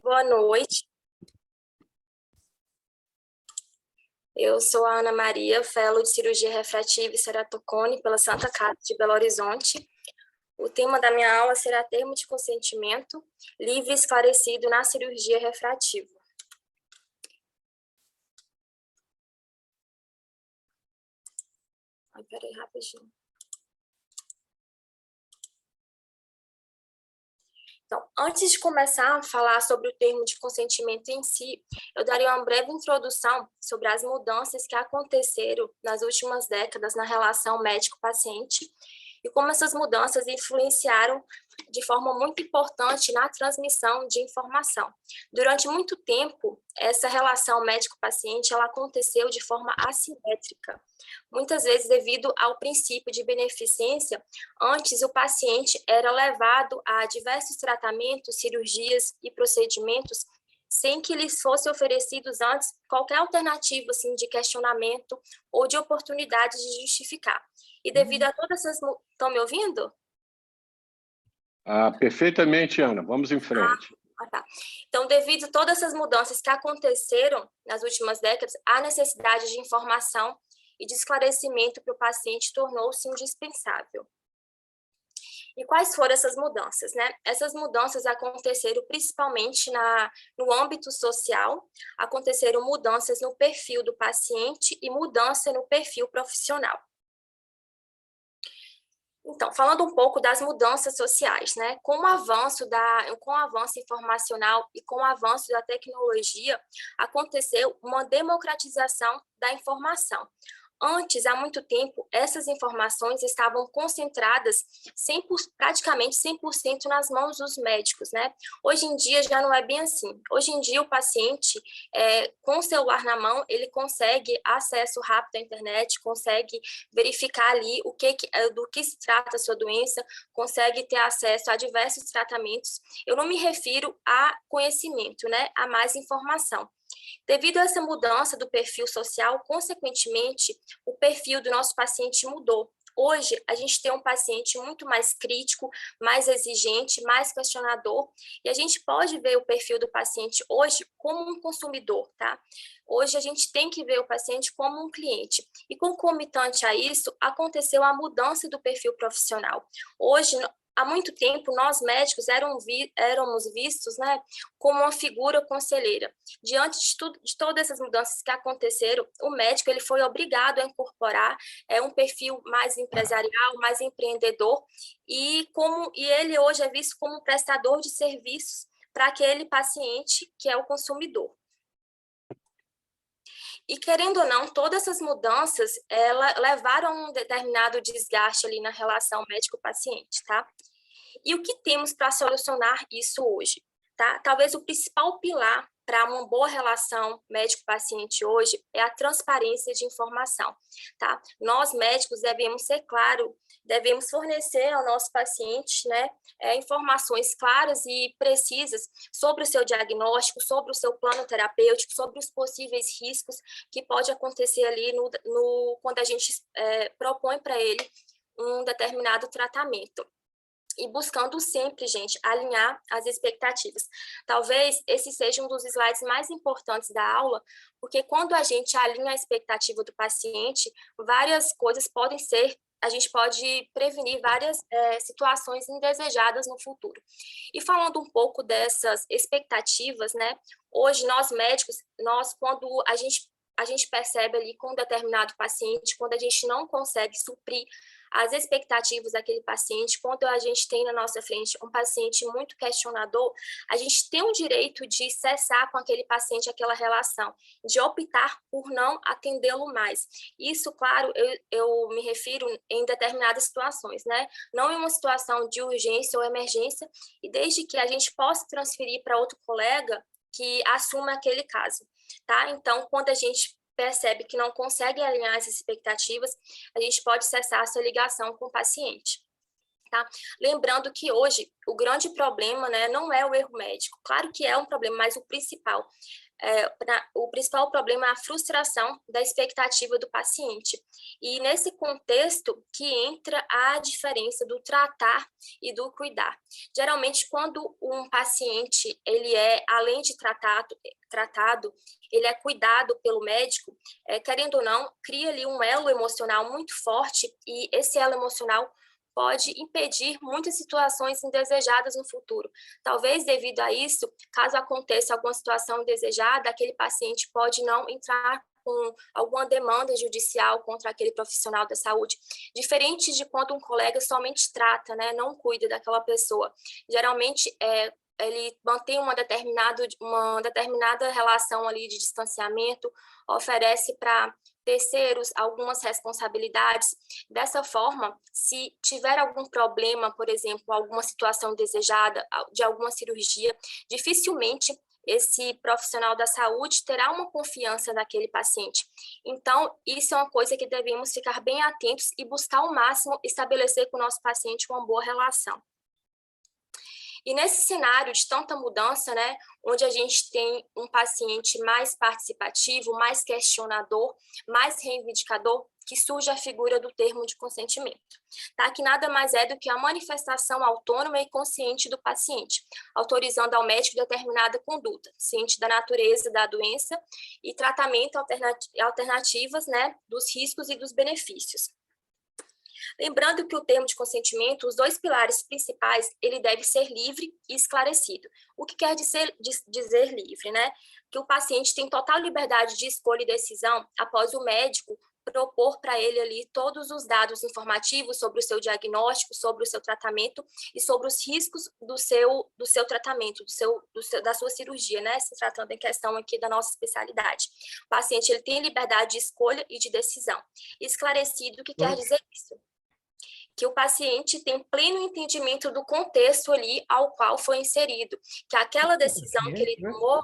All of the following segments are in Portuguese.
Boa noite. Eu sou a Ana Maria, fellow de cirurgia refrativa e ceratocone pela Santa Casa de Belo Horizonte. O tema da minha aula será termo de consentimento livre e esclarecido na cirurgia refrativa. Peraí, rapidinho. Então, antes de começar a falar sobre o termo de consentimento em si, eu daria uma breve introdução sobre as mudanças que aconteceram nas últimas décadas na relação médico-paciente e como essas mudanças influenciaram de forma muito importante na transmissão de informação. Durante muito tempo, essa relação médico-paciente ela aconteceu de forma assimétrica, muitas vezes devido ao princípio de beneficência. Antes, o paciente era levado a diversos tratamentos, cirurgias e procedimentos sem que lhes fosse oferecidos antes qualquer alternativa assim, de questionamento ou de oportunidade de justificar. E devido a todas essas... Estão me ouvindo? Perfeitamente, Ana. Vamos em frente. Tá. Então, devido a todas essas mudanças que aconteceram nas últimas décadas, a necessidade de informação e de esclarecimento para o paciente tornou-se indispensável. E quais foram essas mudanças, né? Essas mudanças aconteceram principalmente no âmbito social, aconteceram mudanças no perfil do paciente e mudança no perfil profissional. Então, falando um pouco das mudanças sociais, né? Com o avanço informacional e com o avanço da tecnologia, aconteceu uma democratização da informação. Antes, há muito tempo, essas informações estavam concentradas praticamente 100% nas mãos dos médicos, né? Hoje em dia já não é bem assim. Hoje em dia o paciente, com o celular na mão, ele consegue acesso rápido à internet, consegue verificar ali do que se trata a sua doença, consegue ter acesso a diversos tratamentos. Eu não me refiro a conhecimento, né? A mais informação. Devido a essa mudança do perfil social, consequentemente, o perfil do nosso paciente mudou. Hoje, a gente tem um paciente muito mais crítico, mais exigente, mais questionador, e a gente pode ver o perfil do paciente hoje como um consumidor, tá? Hoje, a gente tem que ver o paciente como um cliente. E concomitante a isso, aconteceu a mudança do perfil profissional. Hoje, há muito tempo, nós médicos éramos vistos, né, como uma figura conselheira. Diante de todas essas mudanças que aconteceram, o médico ele foi obrigado a incorporar um perfil mais empresarial, mais empreendedor, e ele hoje é visto como um prestador de serviços para aquele paciente que é o consumidor. E, querendo ou não, todas essas mudanças levaram a um determinado desgaste ali na relação médico-paciente, tá? E o que temos para solucionar isso hoje? Tá? Talvez o principal pilar para uma boa relação médico-paciente hoje é a transparência de informação. Tá? Nós, médicos, devemos ser claros, devemos fornecer ao nosso paciente, né, informações claras e precisas sobre o seu diagnóstico, sobre o seu plano terapêutico, sobre os possíveis riscos que pode acontecer ali quando a gente propõe para ele um determinado tratamento. E buscando sempre, gente, alinhar as expectativas. Talvez esse seja um dos slides mais importantes da aula, porque quando a gente alinha a expectativa do paciente, várias coisas a gente pode prevenir várias situações indesejadas no futuro. E falando um pouco dessas expectativas, né? Hoje, nós médicos, quando a gente percebe ali com um determinado paciente, quando a gente não consegue suprir as expectativas daquele paciente, quando a gente tem na nossa frente um paciente muito questionador, a gente tem o direito de cessar com aquele paciente aquela relação, de optar por não atendê-lo mais. Isso, claro, eu me refiro em determinadas situações, né? Não em uma situação de urgência ou emergência, e desde que a gente possa transferir para outro colega que assuma aquele caso, tá? Então, quando a gente percebe que não consegue alinhar essas expectativas, a gente pode cessar essa ligação com o paciente. Tá? Lembrando que hoje o grande problema, né, não é o erro médico. Claro que é um problema, mas o principal problema é a frustração da expectativa do paciente. E nesse contexto que entra a diferença do tratar e do cuidar. Geralmente, quando um paciente, ele é, além de tratado, ele é cuidado pelo médico, querendo ou não, cria ali um elo emocional muito forte, e esse elo emocional pode impedir muitas situações indesejadas no futuro. Talvez devido a isso, caso aconteça alguma situação indesejada, aquele paciente pode não entrar com alguma demanda judicial contra aquele profissional da saúde, diferente de quando um colega somente trata, né, não cuida daquela pessoa. Geralmente, ele mantém uma determinada relação ali de distanciamento, oferece para terceiros algumas responsabilidades. Dessa forma, se tiver algum problema, por exemplo, alguma situação desejada de alguma cirurgia, dificilmente esse profissional da saúde terá uma confiança naquele paciente. Então, isso é uma coisa que devemos ficar bem atentos e buscar ao máximo estabelecer com o nosso paciente uma boa relação. E nesse cenário de tanta mudança, né, onde a gente tem um paciente mais participativo, mais questionador, mais reivindicador, que surge a figura do termo de consentimento, tá? Que nada mais é do que a manifestação autônoma e consciente do paciente, autorizando ao médico determinada conduta, ciente da natureza da doença e tratamento alternativas, né, dos riscos e dos benefícios. Lembrando que o termo de consentimento, os dois pilares principais, ele deve ser livre e esclarecido. O que quer dizer livre, né? Que o paciente tem total liberdade de escolha e decisão após o médico propor para ele ali todos os dados informativos sobre o seu diagnóstico, sobre o seu tratamento e sobre os riscos do seu tratamento, da sua cirurgia, né? Se tratando em questão aqui da nossa especialidade. O paciente, ele tem liberdade de escolha e de decisão. Esclarecido, o que quer dizer isso? Que o paciente tem pleno entendimento do contexto ali ao qual foi inserido, que aquela decisão que ele tomou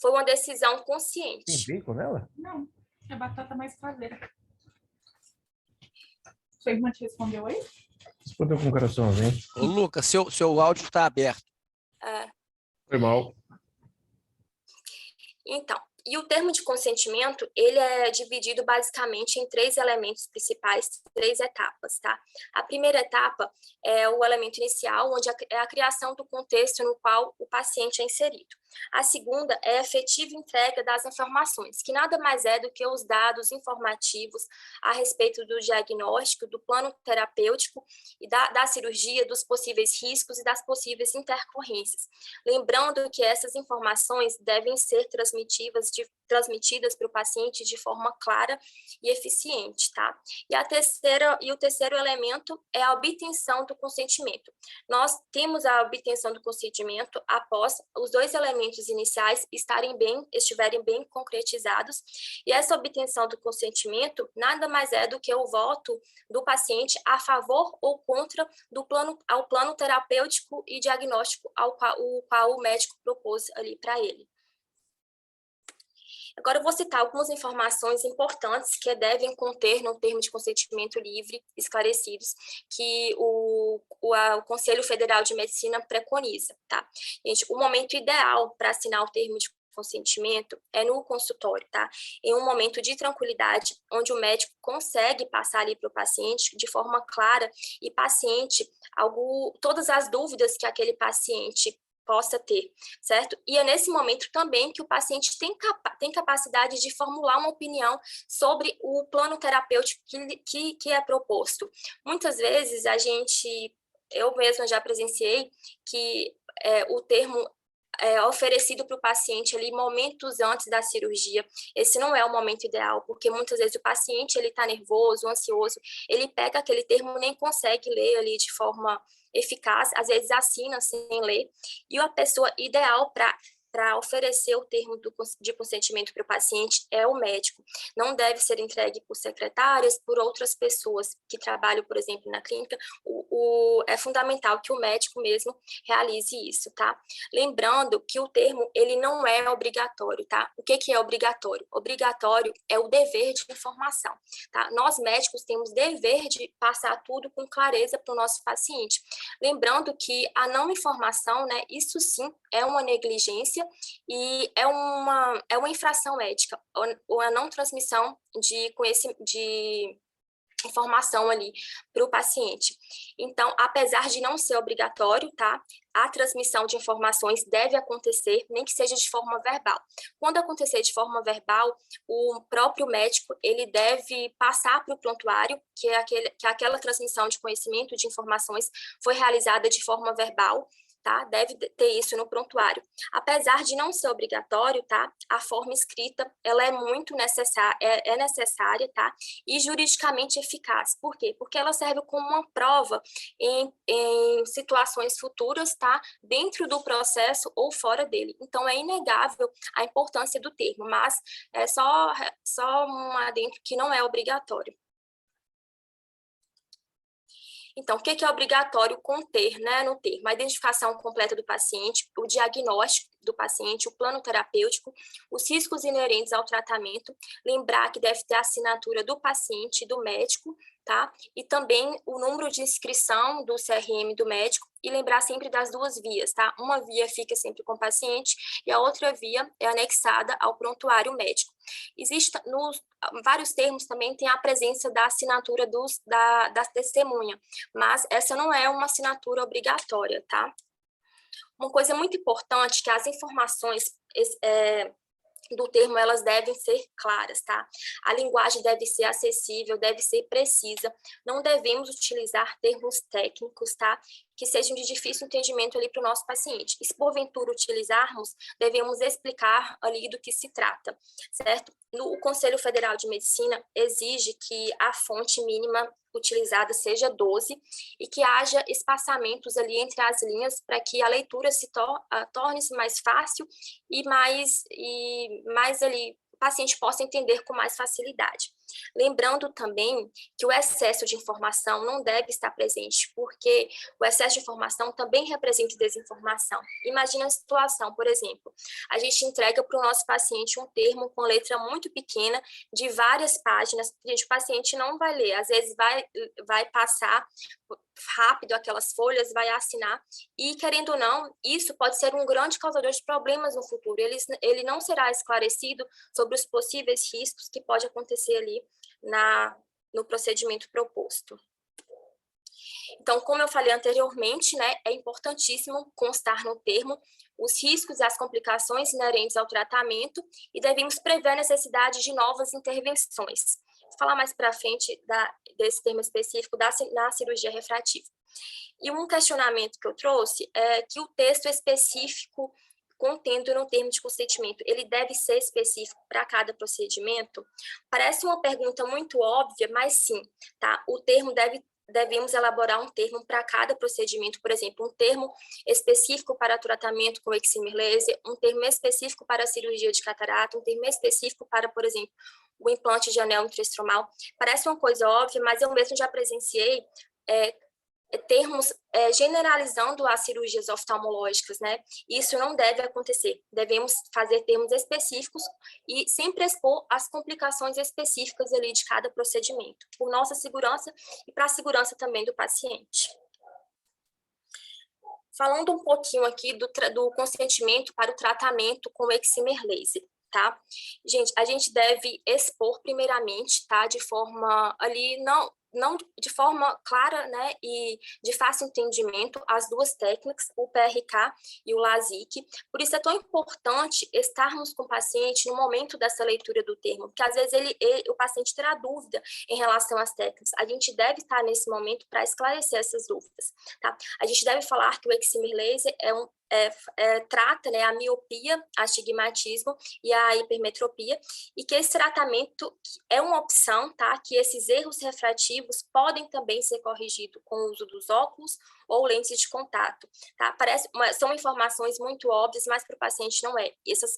foi uma decisão consciente. Tem bacon nela? Não, é batata mais caseira. Sua irmã te respondeu aí? Respondeu com um coraçãozinho. Ô, Lucas, seu áudio está aberto. Foi mal. Então, e o termo de consentimento, ele é dividido basicamente em 3 elementos principais, 3 etapas, tá? A primeira etapa é o elemento inicial, onde é a criação do contexto no qual o paciente é inserido. A segunda é a efetiva entrega das informações, que nada mais é do que os dados informativos a respeito do diagnóstico, do plano terapêutico e da cirurgia, dos possíveis riscos e das possíveis intercorrências. Lembrando que essas informações devem ser transmitidas para o paciente de forma clara e eficiente, tá? E o terceiro elemento é a obtenção do consentimento. Nós temos a obtenção do consentimento após os 2 elementos iniciais estiverem bem concretizados, e essa obtenção do consentimento nada mais é do que o voto do paciente a favor ou contra ao plano terapêutico e diagnóstico ao qual o médico propôs ali para ele. Agora, eu vou citar algumas informações importantes que devem conter no termo de consentimento livre, esclarecidos, que o Conselho Federal de Medicina preconiza, tá? Gente, o momento ideal para assinar o termo de consentimento é no consultório, tá? Em um momento de tranquilidade, onde o médico consegue passar ali para o paciente de forma clara e paciente todas as dúvidas que aquele paciente possa ter, certo? E é nesse momento também que o paciente tem capacidade de formular uma opinião sobre o plano terapêutico que é proposto. Muitas vezes eu mesma já presenciei que o termo oferecido para o paciente ali momentos antes da cirurgia. Esse não é o momento ideal, porque muitas vezes o paciente ele está nervoso, ansioso, ele pega aquele termo e nem consegue ler ali de forma eficaz, às vezes assina sem ler, e a pessoa ideal para para oferecer o termo de consentimento para o paciente é o médico. Não deve ser entregue por secretárias, por outras pessoas que trabalham, por exemplo, na clínica. É fundamental que o médico mesmo realize isso, tá? Lembrando que o termo, ele não é obrigatório, tá? O que é obrigatório? Obrigatório é o dever de informação, tá? Nós médicos temos dever de passar tudo com clareza para o nosso paciente. Lembrando que a não informação, né, isso sim é uma negligência e é uma infração ética, ou a não transmissão de informação ali para o paciente. Então, apesar de não ser obrigatório, tá? A transmissão de informações deve acontecer, nem que seja de forma verbal. Quando acontecer de forma verbal, o próprio médico, ele deve passar para o prontuário que aquela transmissão de conhecimento, de informações, foi realizada de forma verbal, tá? Deve ter isso no prontuário. Apesar de não ser obrigatório, tá? A forma escrita, ela é muito necessária, é necessária, tá? E juridicamente eficaz. Por quê? Porque ela serve como uma prova em situações futuras, tá? Dentro do processo ou fora dele. Então, é inegável a importância do termo, mas é só um adendo que não é obrigatório. Então, o que é obrigatório conter, né, no termo? A identificação completa do paciente, o diagnóstico do paciente, o plano terapêutico, os riscos inerentes ao tratamento, lembrar que deve ter a assinatura do paciente e do médico, tá? E também o número de inscrição do CRM do médico, e lembrar sempre das duas vias, tá? Uma via fica sempre com o paciente e a outra via é anexada ao prontuário médico. Existe nos vários termos também tem a presença da assinatura da testemunha, mas essa não é uma assinatura obrigatória, tá? Uma coisa muito importante que as informações do termo, elas devem ser claras, tá? A linguagem deve ser acessível, deve ser precisa, não devemos utilizar termos técnicos, tá? Que sejam de difícil entendimento ali para o nosso paciente. E se porventura utilizarmos, devemos explicar ali do que se trata, certo? O Conselho Federal de Medicina exige que a fonte mínima utilizada seja 12 e que haja espaçamentos ali entre as linhas para que a leitura se torne-se mais fácil e mais ali o paciente possa entender com mais facilidade. Lembrando também que o excesso de informação não deve estar presente, porque o excesso de informação também representa desinformação. Imagina a situação, por exemplo, a gente entrega para o nosso paciente um termo com letra muito pequena, de várias páginas, que o paciente não vai ler, às vezes vai passar rápido aquelas folhas, vai assinar, e querendo ou não, isso pode ser um grande causador de problemas no futuro. Ele não será esclarecido sobre os possíveis riscos que pode acontecer ali no procedimento proposto. Então, como eu falei anteriormente, né, é importantíssimo constar no termo os riscos e as complicações inerentes ao tratamento e devemos prever a necessidade de novas intervenções. Vou falar mais para frente desse termo específico na cirurgia refrativa. E um questionamento que eu trouxe é que o texto específico contendo no termo de consentimento, ele deve ser específico para cada procedimento? Parece uma pergunta muito óbvia, mas sim, tá? O termo devemos elaborar um termo para cada procedimento, por exemplo, um termo específico para tratamento com excimer laser, um termo específico para a cirurgia de catarata, um termo específico para, por exemplo, o implante de anel intraestromal. Parece uma coisa óbvia, mas eu mesmo já presenciei termos generalizando as cirurgias oftalmológicas, né? Isso não deve acontecer. Devemos fazer termos específicos e sempre expor as complicações específicas ali de cada procedimento, por nossa segurança e para a segurança também do paciente. Falando um pouquinho aqui do consentimento para o tratamento com excimer laser, tá? Gente, a gente deve expor primeiramente, tá? De forma ali, não de forma clara, né, e de fácil entendimento, as duas técnicas, o PRK e o LASIK. Por isso é tão importante estarmos com o paciente no momento dessa leitura do termo, porque às vezes o paciente terá dúvida em relação às técnicas. A gente deve estar nesse momento para esclarecer essas dúvidas, tá? A gente deve falar que o excimer laser trata, né, a miopia, astigmatismo e a hipermetropia, e que esse tratamento é uma opção, tá? Que esses erros refrativos podem também ser corrigidos com o uso dos óculos ou lentes de contato, tá? São informações muito óbvias, mas para o paciente não é.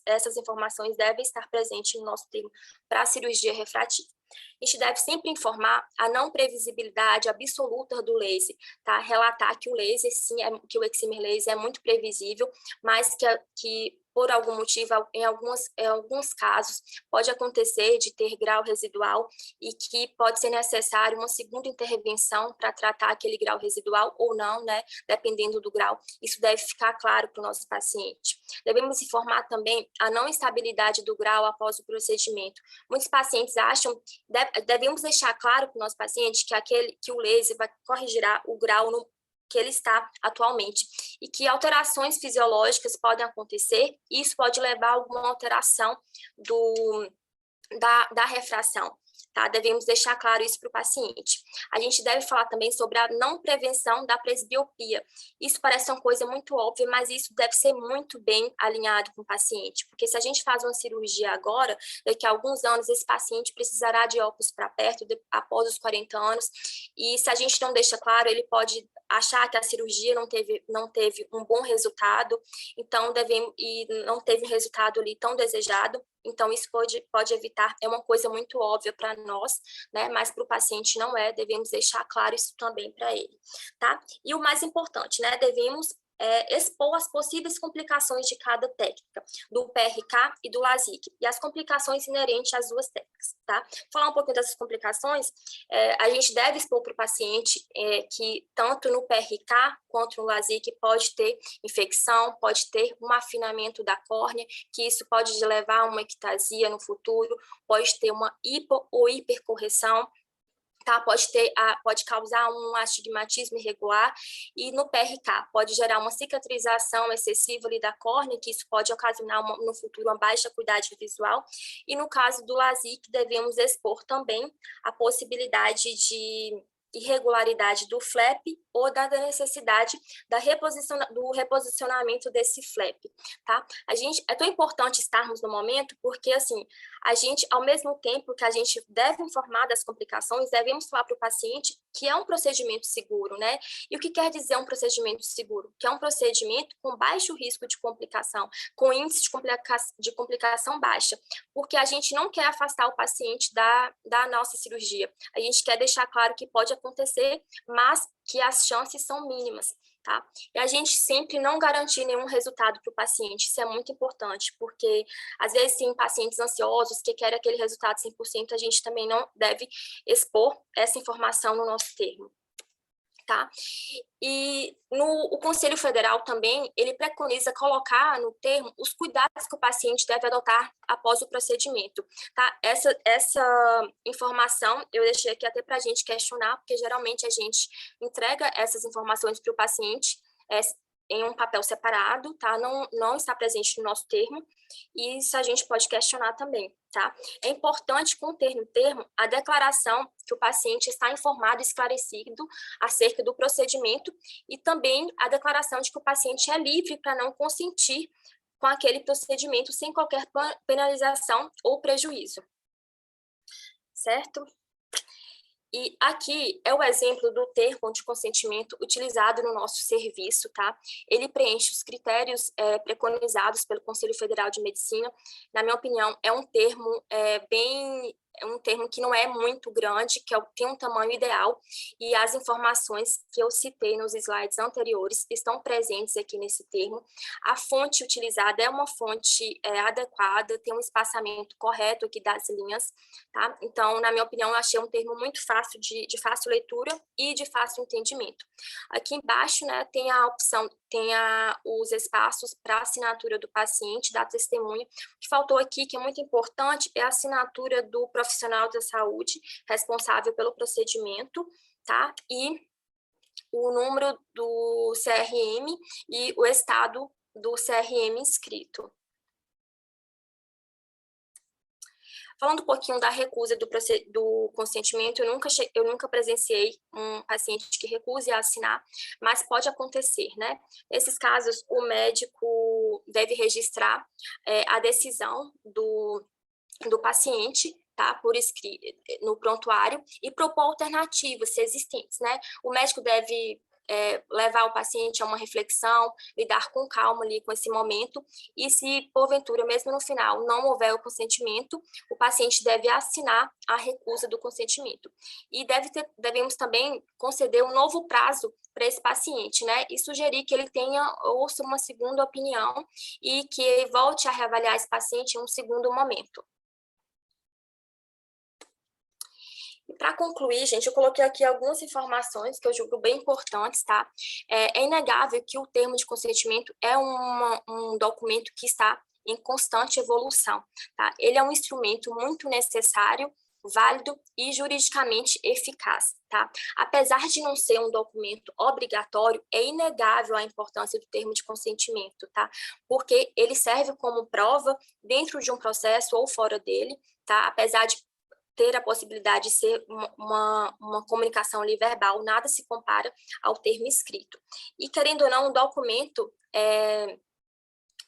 Essas informações devem estar presentes no nosso termo para a cirurgia refrativa. A gente deve sempre informar a não previsibilidade absoluta do laser, tá? Relatar que o laser, sim, que o excimer laser é muito previsível, mas que por algum motivo, em alguns casos, pode acontecer de ter grau residual e que pode ser necessário uma segunda intervenção para tratar aquele grau residual ou não, né? Dependendo do grau. Isso deve ficar claro para o nosso paciente. Devemos informar também a não estabilidade do grau após o procedimento. Muitos pacientes acham, devemos deixar claro para o nosso paciente que o laser corrigirá o grau que ele está atualmente, e que alterações fisiológicas podem acontecer, e isso pode levar a alguma alteração da refração. Tá? Devemos deixar claro isso para o paciente. A gente deve falar também sobre a não prevenção da presbiopia. Isso parece uma coisa muito óbvia, mas isso deve ser muito bem alinhado com o paciente, porque se a gente faz uma cirurgia agora, daqui a alguns anos esse paciente precisará de óculos para perto após os 40 anos, e se a gente não deixa claro, ele pode achar que a cirurgia não teve um bom resultado, então e não teve um resultado ali tão desejado. Então, isso pode evitar, é uma coisa muito óbvia para nós, né? Mas para o paciente não é, devemos deixar claro isso também para ele, tá? E o mais importante, né? Devemos expor as possíveis complicações de cada técnica, do PRK e do LASIK, e as complicações inerentes às duas técnicas, tá? Falar um pouquinho dessas complicações, a gente deve expor para o paciente que tanto no PRK quanto no LASIK pode ter infecção, pode ter um afinamento da córnea, que isso pode levar a uma ectasia no futuro, pode ter uma hipo ou hipercorreção, tá? Pode causar um astigmatismo irregular, e no PRK pode gerar uma cicatrização excessiva ali da córnea, que isso pode ocasionar no futuro uma baixa acuidade visual, e no caso do LASIK devemos expor também a possibilidade de irregularidade do flap ou da necessidade do reposicionamento desse flap, tá? É tão importante estarmos no momento porque, assim, a gente, ao mesmo tempo que a gente deve informar das complicações, devemos falar para o paciente que é um procedimento seguro, né? E o que quer dizer um procedimento seguro? Que é um procedimento com baixo risco de complicação, com índice de complicação baixa, porque a gente não quer afastar o paciente da nossa cirurgia. A gente quer deixar claro que pode acontecer, mas que as chances são mínimas, tá? E a gente sempre não garantir nenhum resultado para o paciente, isso é muito importante, porque às vezes tem pacientes ansiosos que querem aquele resultado 100%, a gente também não deve expor essa informação no nosso termo, tá? E o Conselho Federal também, ele preconiza colocar no termo os cuidados que o paciente deve adotar após o procedimento, tá? Essa informação eu deixei aqui até para a gente questionar, porque geralmente a gente entrega essas informações para o paciente em um papel separado, tá? Não está presente no nosso termo, e isso a gente pode questionar também, tá? É importante conter no termo a declaração que o paciente está informado e esclarecido acerca do procedimento, e também a declaração de que o paciente é livre para não consentir com aquele procedimento sem qualquer penalização ou prejuízo, certo? E aqui é o exemplo do termo de consentimento utilizado no nosso serviço, tá? Ele preenche os critérios preconizados pelo Conselho Federal de Medicina. Na minha opinião, é um termo que não é muito grande, que tem um tamanho ideal, e as informações que eu citei nos slides anteriores estão presentes aqui nesse termo. A fonte utilizada é uma fonte adequada, tem um espaçamento correto aqui das linhas, tá? Então, na minha opinião, eu achei um termo muito fácil, de fácil leitura e de fácil entendimento. Aqui embaixo, né, tem a opção, os espaços para assinatura do paciente, da testemunha. O que faltou aqui, que é muito importante, é a assinatura do profissional da saúde responsável pelo procedimento, tá? E o número do CRM e o estado do CRM inscrito. Falando um pouquinho da recusa do consentimento, eu nunca presenciei um paciente que recuse a assinar, mas pode acontecer, né? Nesses casos, o médico deve registrar a decisão do paciente, tá? Por escrito, no prontuário, e propor alternativas, se existentes, né? O médico deve levar o paciente a uma reflexão, lidar com calma ali com esse momento, e se porventura, mesmo no final, não houver o consentimento, o paciente deve assinar a recusa do consentimento. E devemos também conceder um novo prazo para esse paciente, né, e sugerir que ele ouça uma segunda opinião e que volte a reavaliar esse paciente em um segundo momento. E para concluir, gente, eu coloquei aqui algumas informações que eu julgo bem importantes, tá? É inegável que o termo de consentimento é um documento que está em constante evolução, tá? Ele é um instrumento muito necessário, válido e juridicamente eficaz, tá? Apesar de não ser um documento obrigatório, é inegável a importância do termo de consentimento, tá? Porque ele serve como prova dentro de um processo ou fora dele, tá? Apesar de ter a possibilidade de ser uma comunicação ali verbal, nada se compara ao termo escrito. E, querendo ou não, um documento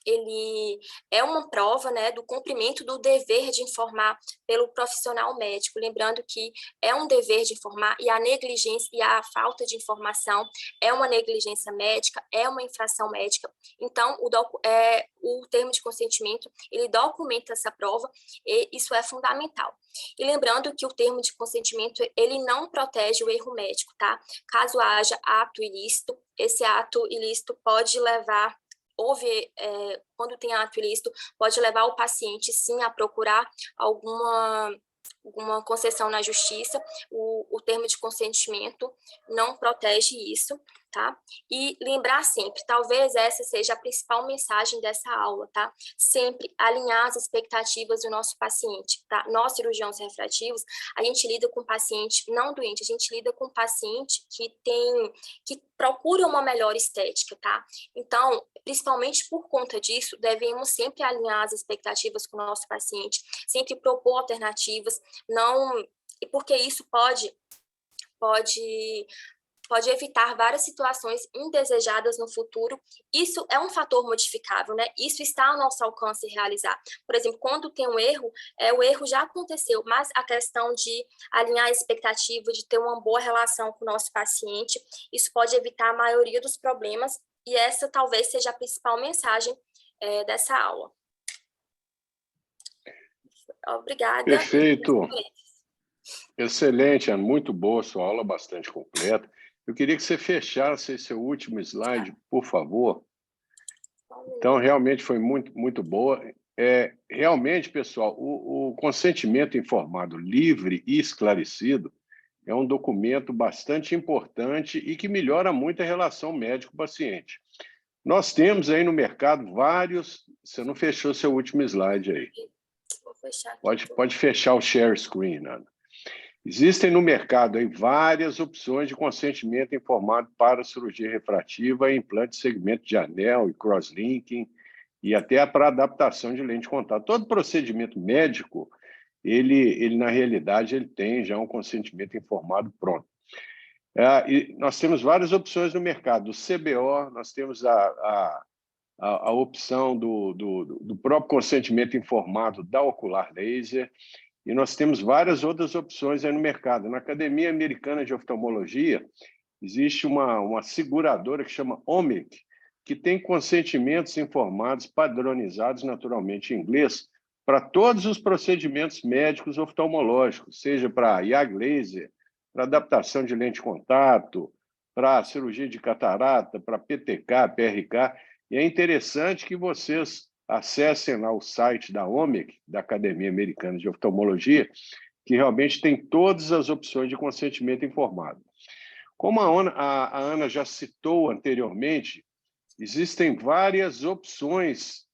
ele é uma prova, né, do cumprimento do dever de informar pelo profissional médico, lembrando que é um dever de informar, e a negligência e a falta de informação é uma negligência médica, é uma infração médica. Então, o termo de consentimento, ele documenta essa prova, e isso é fundamental. E lembrando que o termo de consentimento, ele não protege o erro médico, tá? Caso haja ato ilícito, esse ato ilícito pode levar quando tem ato ilícito, pode levar o paciente, sim, a procurar alguma concessão na justiça. O termo de consentimento não protege isso, tá? E lembrar sempre, talvez essa seja a principal mensagem dessa aula, tá? Sempre alinhar as expectativas do nosso paciente, tá? Nós, cirurgiões refrativos, a gente lida com paciente não doente, a gente lida com paciente que procura uma melhor estética, tá? Então, principalmente por conta disso, devemos sempre alinhar as expectativas com o nosso paciente, sempre propor alternativas, porque isso pode evitar várias situações indesejadas no futuro. Isso é um fator modificável, né? Isso está ao nosso alcance realizar. Por exemplo, quando tem um erro, o erro já aconteceu, mas a questão de alinhar a expectativa, de ter uma boa relação com o nosso paciente, isso pode evitar a maioria dos problemas, e essa talvez seja a principal mensagem dessa aula. Obrigada. Perfeito. Excelente, Ana. Muito boa sua aula, bastante completa. Eu queria que você fechasse esse seu último slide, por favor. Então, realmente foi muito, muito boa. Realmente, pessoal, o consentimento informado livre e esclarecido é um documento bastante importante e que melhora muito a relação médico-paciente. Nós temos aí no mercado vários... Você não fechou seu último slide aí. Vou fechar aqui. Pode fechar o share screen, Ana. Existem no mercado aí várias opções de consentimento informado para cirurgia refrativa, implante de segmento de anel e crosslinking, e até para adaptação de lente de contato. Todo procedimento médico, ele na realidade, ele tem já um consentimento informado pronto. E nós temos várias opções no mercado. Do CBO, nós temos a opção do próprio consentimento informado da Ocular Laser, e nós temos várias outras opções aí no mercado. Na Academia Americana de Oftalmologia, existe uma seguradora que chama OMIC, que tem consentimentos informados, padronizados naturalmente em inglês, para todos os procedimentos médicos oftalmológicos, seja para YAG laser, para adaptação de lente de contato, para cirurgia de catarata, para PTK, PRK. E é interessante que vocês acessem lá o site da OMIC, da Academia Americana de Oftalmologia, que realmente tem todas as opções de consentimento informado. Como a Ana já citou anteriormente, existem várias opções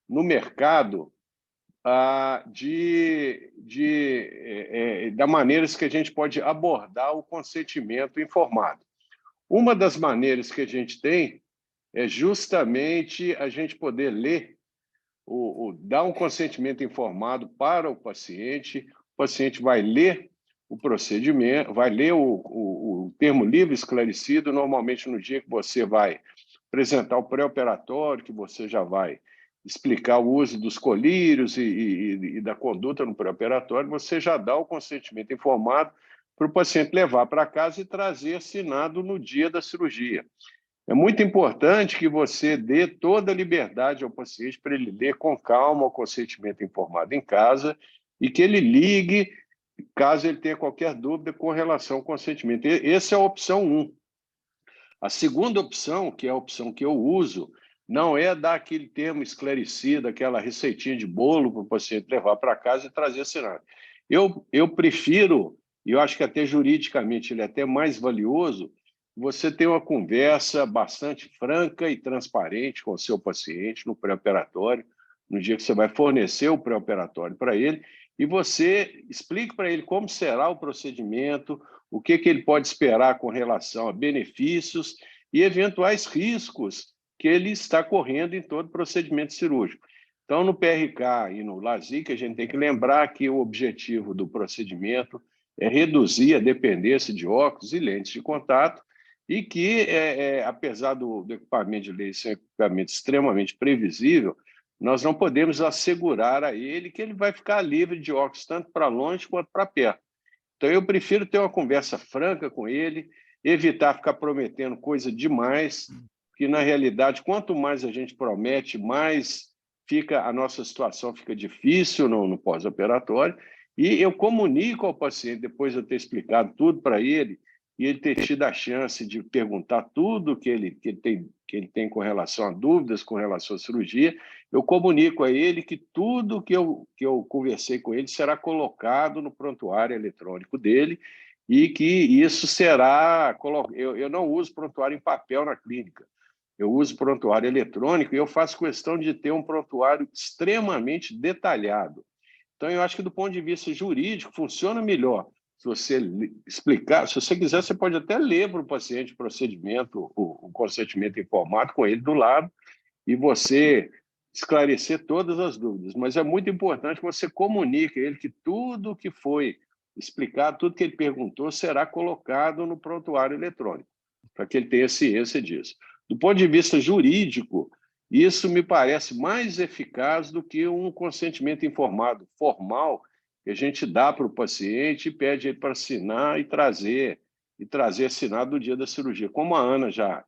no mercado da maneiras que a gente pode abordar o consentimento informado. Uma das maneiras que a gente tem é justamente a gente poder ler, dar um consentimento informado para o paciente vai ler o procedimento, vai ler o termo livre esclarecido, normalmente no dia que você vai apresentar o pré-operatório, que você já vai explicar o uso dos colírios e da conduta no pré-operatório, você já dá o consentimento informado para o paciente levar para casa e trazer assinado no dia da cirurgia. É muito importante que você dê toda a liberdade ao paciente para ele ler com calma o consentimento informado em casa e que ele ligue caso ele tenha qualquer dúvida com relação ao consentimento. Essa é a opção 1. A segunda opção, que é a opção que eu uso, não é dar aquele termo esclarecido, aquela receitinha de bolo para o paciente levar para casa e trazer assinado. Eu prefiro, e eu acho que até juridicamente ele é até mais valioso, você ter uma conversa bastante franca e transparente com o seu paciente no pré-operatório, no dia que você vai fornecer o pré-operatório para ele, e você explique para ele como será o procedimento, o que ele pode esperar com relação a benefícios e eventuais riscos que ele está correndo em todo procedimento cirúrgico. Então, no PRK e no LASIK, a gente tem que lembrar que o objetivo do procedimento é reduzir a dependência de óculos e lentes de contato e que, apesar do equipamento de laser ser um equipamento extremamente previsível, nós não podemos assegurar a ele que ele vai ficar livre de óculos tanto para longe quanto para perto. Então, eu prefiro ter uma conversa franca com ele, evitar ficar prometendo coisa demais, que, na realidade, quanto mais a gente promete, mais a nossa situação fica difícil no pós-operatório, e eu comunico ao paciente, depois de eu ter explicado tudo para ele, e ele ter tido a chance de perguntar tudo que ele tem com relação a dúvidas, com relação à cirurgia, eu comunico a ele que tudo que eu conversei com ele será colocado no prontuário eletrônico dele e que isso será... Eu não uso prontuário em papel na clínica, eu uso prontuário eletrônico e eu faço questão de ter um prontuário extremamente detalhado. Então, eu acho que, do ponto de vista jurídico, funciona melhor. Se você explicar, se você quiser, você pode até ler para o paciente o procedimento, o consentimento informado com ele do lado, e você esclarecer todas as dúvidas. Mas é muito importante que você comunique a ele que tudo que foi explicado, tudo que ele perguntou, será colocado no prontuário eletrônico, para que ele tenha ciência disso. Do ponto de vista jurídico, isso me parece mais eficaz do que um consentimento informado formal que a gente dá para o paciente e pede ele para assinar e trazer assinado no dia da cirurgia. Como a Ana já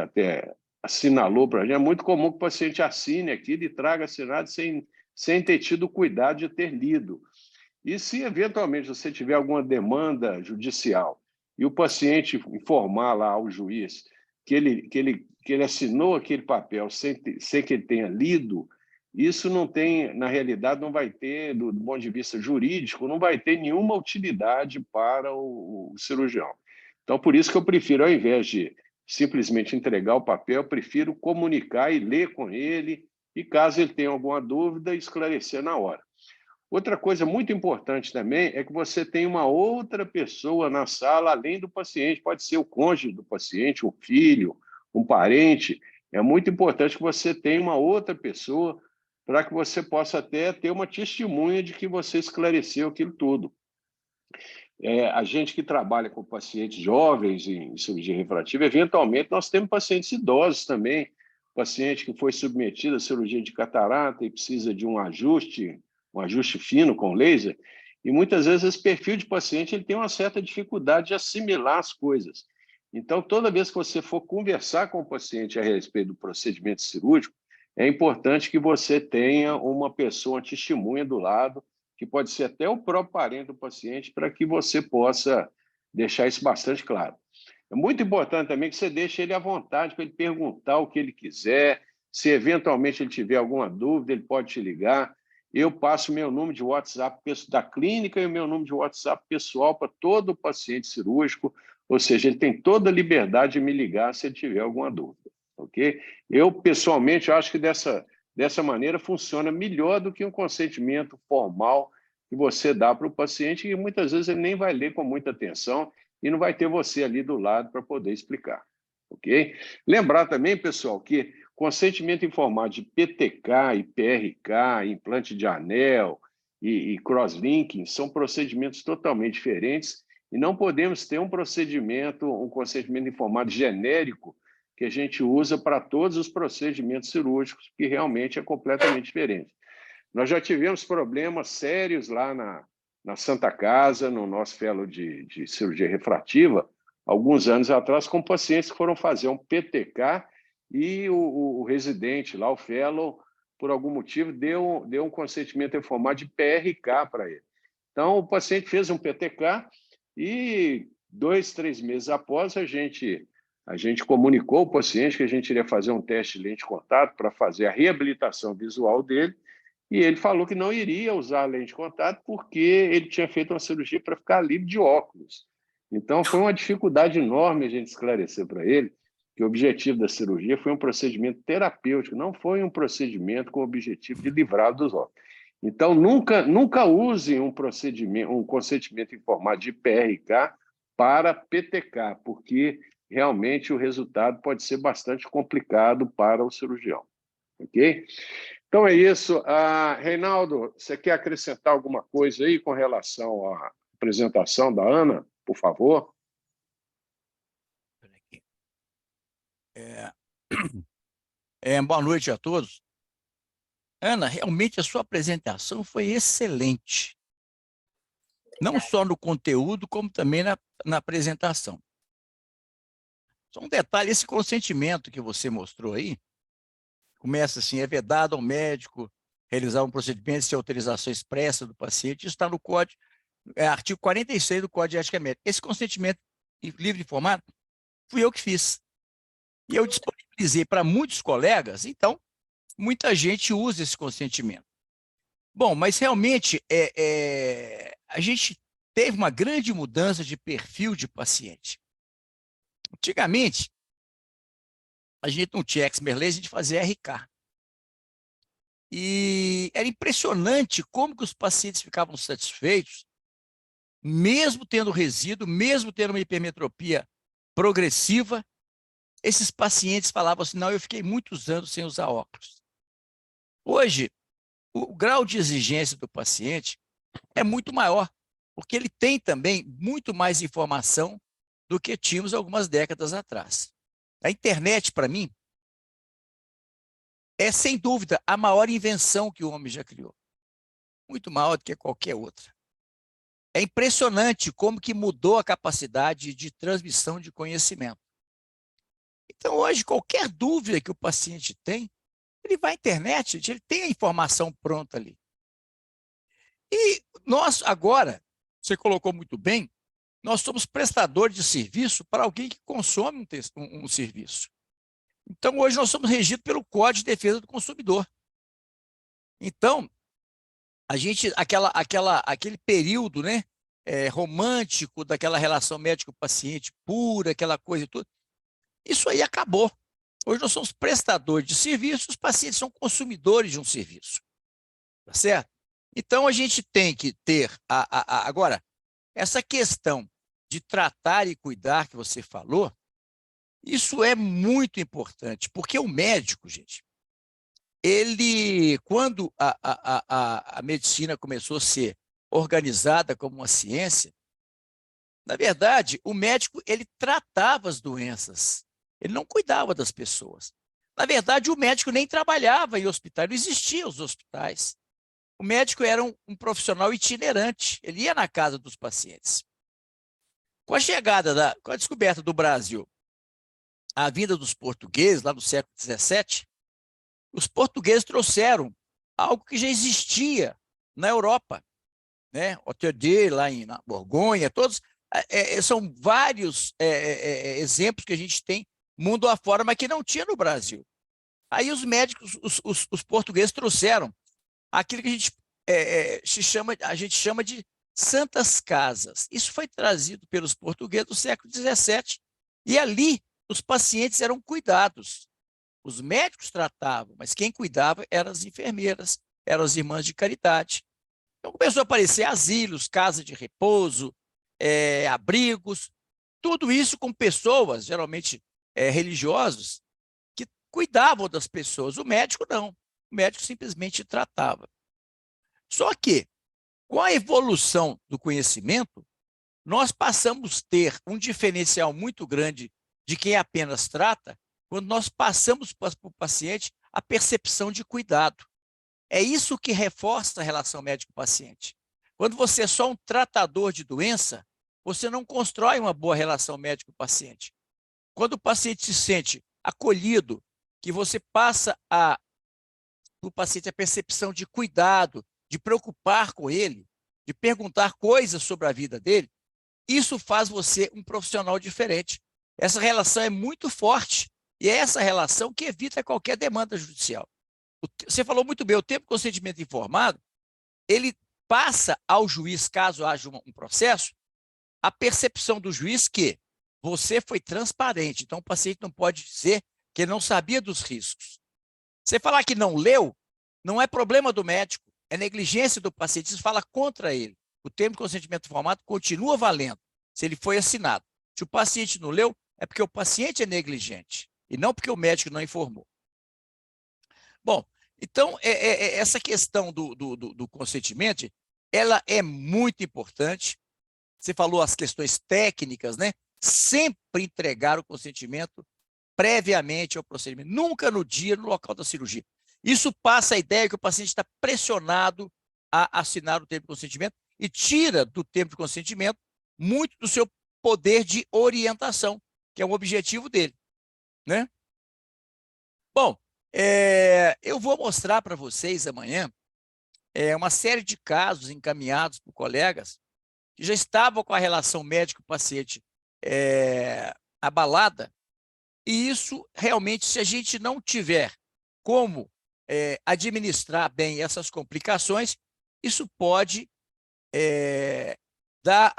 até assinalou para a gente, é muito comum que o paciente assine aquilo e traga assinado sem ter tido o cuidado de ter lido. E se, eventualmente, você tiver alguma demanda judicial e o paciente informar lá ao juiz que ele assinou aquele papel sem que ele tenha lido, isso não tem, na realidade, não vai ter, do ponto de vista jurídico, não vai ter nenhuma utilidade para o cirurgião. Então, por isso que eu prefiro, ao invés de simplesmente entregar o papel, eu prefiro comunicar e ler com ele, e caso ele tenha alguma dúvida, esclarecer na hora. Outra coisa muito importante também é que você tem uma outra pessoa na sala, além do paciente. Pode ser o cônjuge do paciente, um filho, um parente. É muito importante que você tenha uma outra pessoa para que você possa até ter uma testemunha de que você esclareceu aquilo tudo. A gente que trabalha com pacientes jovens em cirurgia refrativa, eventualmente nós temos pacientes idosos também, paciente que foi submetido à cirurgia de catarata e precisa de um ajuste fino com laser, e muitas vezes esse perfil de paciente ele tem uma certa dificuldade de assimilar as coisas. Então, toda vez que você for conversar com o paciente a respeito do procedimento cirúrgico, é importante que você tenha uma pessoa, uma testemunha do lado, que pode ser até o próprio parente do paciente, para que você possa deixar isso bastante claro. É muito importante também que você deixe ele à vontade para ele perguntar o que ele quiser. Se eventualmente ele tiver alguma dúvida, ele pode te ligar. Eu passo meu número de WhatsApp da clínica e o meu número de WhatsApp pessoal para todo paciente cirúrgico, ou seja, ele tem toda a liberdade de me ligar se ele tiver alguma dúvida. Ok? Eu, pessoalmente, acho que dessa maneira funciona melhor do que um consentimento formal que você dá para o paciente, e muitas vezes ele nem vai ler com muita atenção e não vai ter você ali do lado para poder explicar. Ok? Lembrar também, pessoal, que consentimento informado de PTK e PRK, implante de anel e crosslinking são procedimentos totalmente diferentes e não podemos ter um consentimento informado genérico que a gente usa para todos os procedimentos cirúrgicos, que realmente é completamente diferente. Nós já tivemos problemas sérios lá na Santa Casa, no nosso fellow de cirurgia refrativa, alguns anos atrás, com pacientes que foram fazer um PTK e o residente lá, o fellow, por algum motivo, deu um consentimento informado de PRK para ele. Então, o paciente fez um PTK e 2, 3 meses após, a gente comunicou ao paciente que a gente iria fazer um teste de lente de contato para fazer a reabilitação visual dele, e ele falou que não iria usar a lente de contato porque ele tinha feito uma cirurgia para ficar livre de óculos. Então, foi uma dificuldade enorme a gente esclarecer para ele que o objetivo da cirurgia foi um procedimento terapêutico, não foi um procedimento com o objetivo de livrar dos óculos. Então, nunca use um consentimento informado de PRK para PTK, porque realmente o resultado pode ser bastante complicado para o cirurgião. Ok? Então é isso. Reinaldo, você quer acrescentar alguma coisa aí com relação à apresentação da Ana, por favor? Boa noite a todos. Ana, realmente a sua apresentação foi excelente. Não só no conteúdo, como também na apresentação. Só um detalhe, esse consentimento que você mostrou aí, começa assim, é vedado ao médico realizar um procedimento sem autorização expressa do paciente, isso está no código, artigo 46 do Código de Ética Médica. Esse consentimento livre e informado, fui eu que fiz. E eu disponibilizei para muitos colegas, então, muita gente usa esse consentimento. Bom, mas realmente a gente teve uma grande mudança de perfil de paciente. Antigamente, a gente não tinha Exmerlay, a gente fazia RK. E era impressionante como que os pacientes ficavam satisfeitos, mesmo tendo resíduo, mesmo tendo uma hipermetropia progressiva, esses pacientes falavam assim, não, eu fiquei muitos anos sem usar óculos. Hoje, o grau de exigência do paciente é muito maior, porque ele tem também muito mais informação do que tínhamos algumas décadas atrás. A internet, para mim, é, sem dúvida, a maior invenção que o homem já criou. Muito maior do que qualquer outra. É impressionante como que mudou a capacidade de transmissão de conhecimento. Então, hoje, qualquer dúvida que o paciente tem, ele vai à internet, ele tem a informação pronta ali. E nós, agora, você colocou muito bem, nós somos prestadores de serviço para alguém que consome um serviço. Então, hoje nós somos regidos pelo Código de Defesa do Consumidor. Então, a gente, aquele período, né, romântico daquela relação médico-paciente pura, aquela coisa e tudo, isso aí acabou. Hoje nós somos prestadores de serviço, os pacientes são consumidores de um serviço. Tá certo? Então, a gente tem que ter, agora, essa questão de tratar e cuidar que você falou, isso é muito importante, porque o médico, gente, ele, quando a medicina começou a ser organizada como uma ciência, na verdade, o médico, ele tratava as doenças, ele não cuidava das pessoas. Na verdade, o médico nem trabalhava em hospitais, não existiam os hospitais. O médico era um profissional itinerante, ele ia na casa dos pacientes. Com a descoberta do Brasil, a vinda dos portugueses, lá no século XVII, os portugueses trouxeram algo que já existia na Europa, né? Otedier, lá na Borgonha, todos, são vários exemplos que a gente tem mundo afora, mas que não tinha no Brasil. Aí os médicos, os portugueses trouxeram aquilo que a gente chama de santas casas. Isso foi trazido pelos portugueses do século XVII, e ali os pacientes eram cuidados. Os médicos tratavam, mas quem cuidava eram as enfermeiras, eram as irmãs de caridade. Então começou a aparecer asilos, casas de repouso, abrigos, tudo isso com pessoas, geralmente religiosos, que cuidavam das pessoas. O médico não, o médico simplesmente tratava. Só que, com a evolução do conhecimento, nós passamos a ter um diferencial muito grande de quem apenas trata, quando nós passamos para o paciente a percepção de cuidado. É isso que reforça a relação médico-paciente. Quando você é só um tratador de doença, você não constrói uma boa relação médico-paciente. Quando o paciente se sente acolhido, que você passa para o paciente a percepção de cuidado, de preocupar com ele, de perguntar coisas sobre a vida dele, isso faz você um profissional diferente. Essa relação é muito forte e é essa relação que evita qualquer demanda judicial. Você falou muito bem, o tempo de consentimento informado, ele passa ao juiz, caso haja um processo, a percepção do juiz que você foi transparente. Então, o paciente não pode dizer que ele não sabia dos riscos. Você falar que não leu, não é problema do médico, é negligência do paciente, isso fala contra ele. O termo de consentimento informado continua valendo, se ele foi assinado. Se o paciente não leu, é porque o paciente é negligente, e não porque o médico não informou. Bom, então, essa questão do consentimento, ela é muito importante. Você falou as questões técnicas, né? Sempre entregar o consentimento previamente ao procedimento, nunca no dia, no local da cirurgia. Isso passa a ideia que o paciente está pressionado a assinar o termo de consentimento e tira do termo de consentimento muito do seu poder de orientação, que é o objetivo dele, né? Bom, eu vou mostrar para vocês amanhã uma série de casos encaminhados por colegas que já estavam com a relação médico-paciente abalada, e isso realmente, se a gente não tiver como administrar bem essas complicações, isso pode dar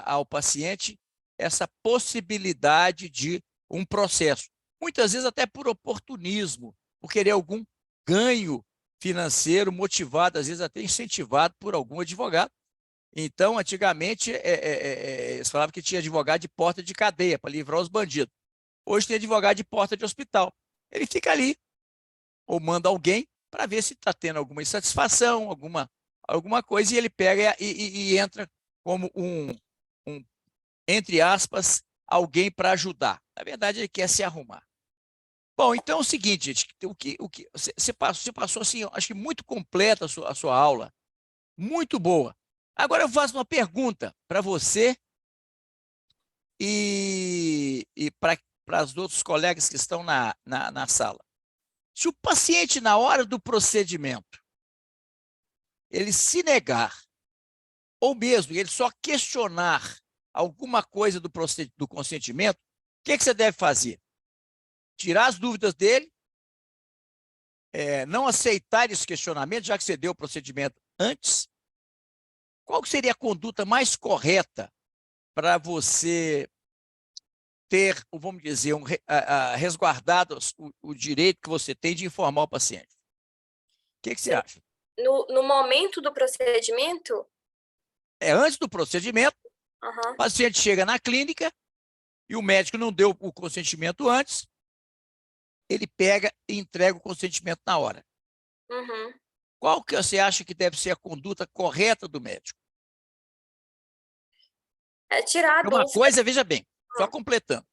ao paciente essa possibilidade de um processo, muitas vezes até por oportunismo, por querer algum ganho financeiro, motivado, às vezes até incentivado por algum advogado. Então, antigamente, eles falavam que tinha advogado de porta de cadeia para livrar os bandidos. Hoje tem advogado de porta de hospital. Ele fica ali, ou manda alguém para ver se está tendo alguma insatisfação, alguma coisa, e ele pega e entra como entre aspas, alguém para ajudar. Na verdade, ele quer se arrumar. Bom, então é o seguinte, gente, você passou assim, acho que muito completa a sua aula, muito boa. Agora eu faço uma pergunta para você e para os outros colegas que estão na sala. Se o paciente, na hora do procedimento, ele se negar, ou mesmo ele só questionar alguma coisa do consentimento, o que você deve fazer? Tirar as dúvidas dele, não aceitar esse questionamento, já que você deu o procedimento antes. Qual seria a conduta mais correta para você ter, vamos dizer, resguardado o direito que você tem de informar o paciente? O que você acha? No momento do procedimento? Antes do procedimento, Uhum. o paciente chega na clínica e o médico não deu o consentimento antes, ele pega e entrega o consentimento na hora. Uhum. Qual que você acha que deve ser a conduta correta do médico? Tirar a Uma dúvida. coisa, veja bem, só completando.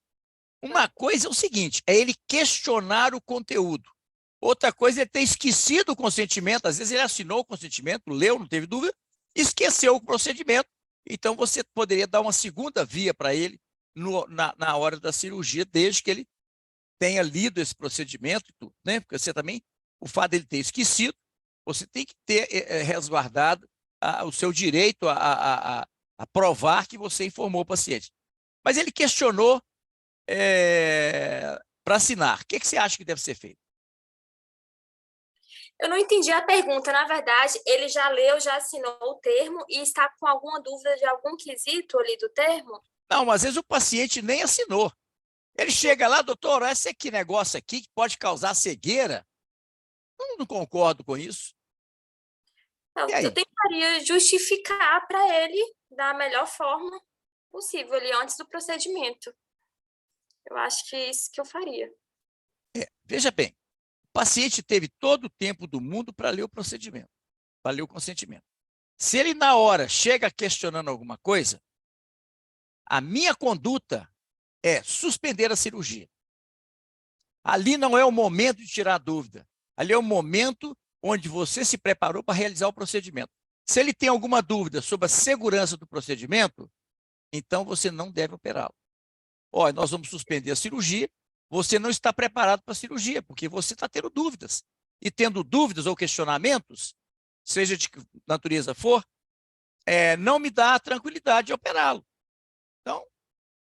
Uma coisa é o seguinte, é ele questionar o conteúdo. Outra coisa é ele ter esquecido o consentimento. Às vezes ele assinou o consentimento, leu, não teve dúvida, esqueceu o procedimento. Então, você poderia dar uma segunda via para ele na hora da cirurgia, desde que ele tenha lido esse procedimento e tudo, né? Porque você também, o fato dele ter esquecido, você tem que ter resguardado o seu direito a provar que você informou o paciente. Mas ele questionou para assinar. O que você acha que deve ser feito? Eu não entendi a pergunta. Na verdade, ele já leu, já assinou o termo e está com alguma dúvida de algum quesito ali do termo? Não, às vezes o paciente nem assinou. Ele chega lá, doutor, esse aqui negócio aqui que pode causar cegueira. Não concordo com isso. Eu tentaria justificar para ele da melhor forma possível ali antes do procedimento. Eu acho que é isso que eu faria. Veja bem, o paciente teve todo o tempo do mundo para ler o procedimento, para ler o consentimento. Se ele, na hora, chega questionando alguma coisa, a minha conduta é suspender a cirurgia. Ali não é o momento de tirar a dúvida. Ali é o momento onde você se preparou para realizar o procedimento. Se ele tem alguma dúvida sobre a segurança do procedimento, então você não deve operá-lo. Olha, nós vamos suspender a cirurgia, você não está preparado para a cirurgia, porque você está tendo dúvidas. E tendo dúvidas ou questionamentos, seja de que natureza for, não me dá a tranquilidade de operá-lo. Então,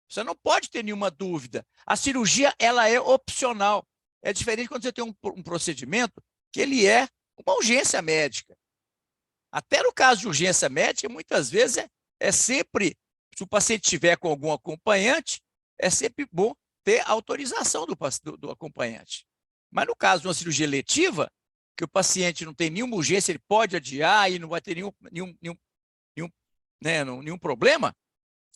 você não pode ter nenhuma dúvida. A cirurgia, ela é opcional. É diferente quando você tem um procedimento que ele é uma urgência médica. Até no caso de urgência médica, muitas vezes é sempre, se o paciente estiver com algum acompanhante, é sempre bom ter autorização do acompanhante. Mas no caso de uma cirurgia letiva, que o paciente não tem nenhuma urgência, ele pode adiar e não vai ter nenhum problema,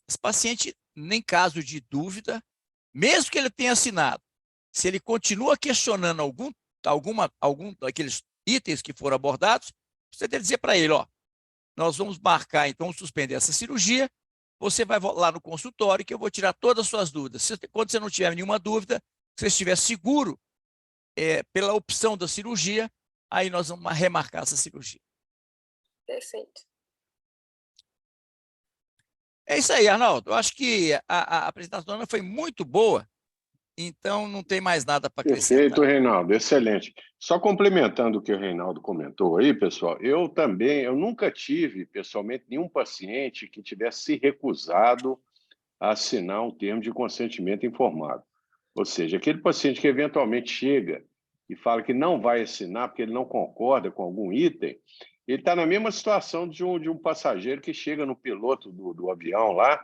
esse paciente, nem caso de dúvida, mesmo que ele tenha assinado, se ele continua questionando algum daqueles itens que foram abordados, você deve dizer para ele, ó, nós vamos marcar, então, suspender essa cirurgia, você vai lá no consultório que eu vou tirar todas as suas dúvidas. Quando você não tiver nenhuma dúvida, se você estiver seguro pela opção da cirurgia, aí nós vamos remarcar essa cirurgia. Perfeito. É isso aí, Arnaldo. Eu acho que a apresentação foi muito boa, então não tem mais nada para acrescentar. Perfeito, Reinaldo, excelente. Só complementando o que o Reinaldo comentou aí, pessoal, eu nunca tive, pessoalmente, nenhum paciente que tivesse se recusado a assinar um termo de consentimento informado. Ou seja, aquele paciente que eventualmente chega e fala que não vai assinar porque ele não concorda com algum item, ele está na mesma situação de um passageiro que chega no piloto do avião lá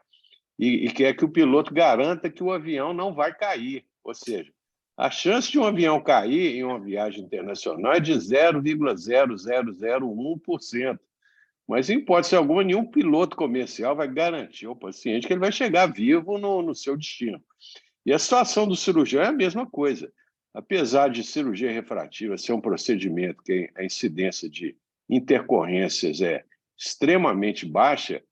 e quer que o piloto garanta que o avião não vai cair. Ou seja, a chance de um avião cair em uma viagem internacional é de 0,0001%. Mas, em hipótese alguma, nenhum piloto comercial vai garantir ao paciente que ele vai chegar vivo no seu destino. E a situação do cirurgião é a mesma coisa. Apesar de cirurgia refrativa ser um procedimento que a incidência de intercorrências é extremamente baixa,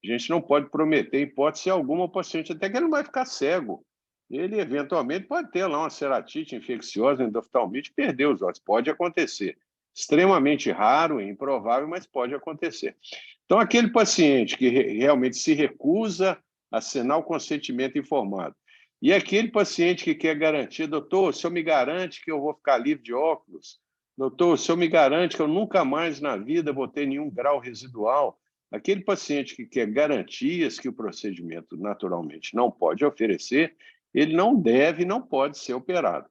a gente não pode prometer, em hipótese alguma, ao paciente até que ele não vai ficar cego. Ele, eventualmente, pode ter lá uma ceratite infecciosa, endoftalmite, e perder os olhos. Pode acontecer. Extremamente raro e improvável, mas pode acontecer. Então, aquele paciente que realmente se recusa a assinar o consentimento informado, e aquele paciente que quer garantir, doutor, o senhor me garante que eu vou ficar livre de óculos? Doutor, o senhor me garante que eu nunca mais na vida vou ter nenhum grau residual? Aquele paciente que quer garantias que o procedimento naturalmente não pode oferecer, ele não deve e não pode ser operado.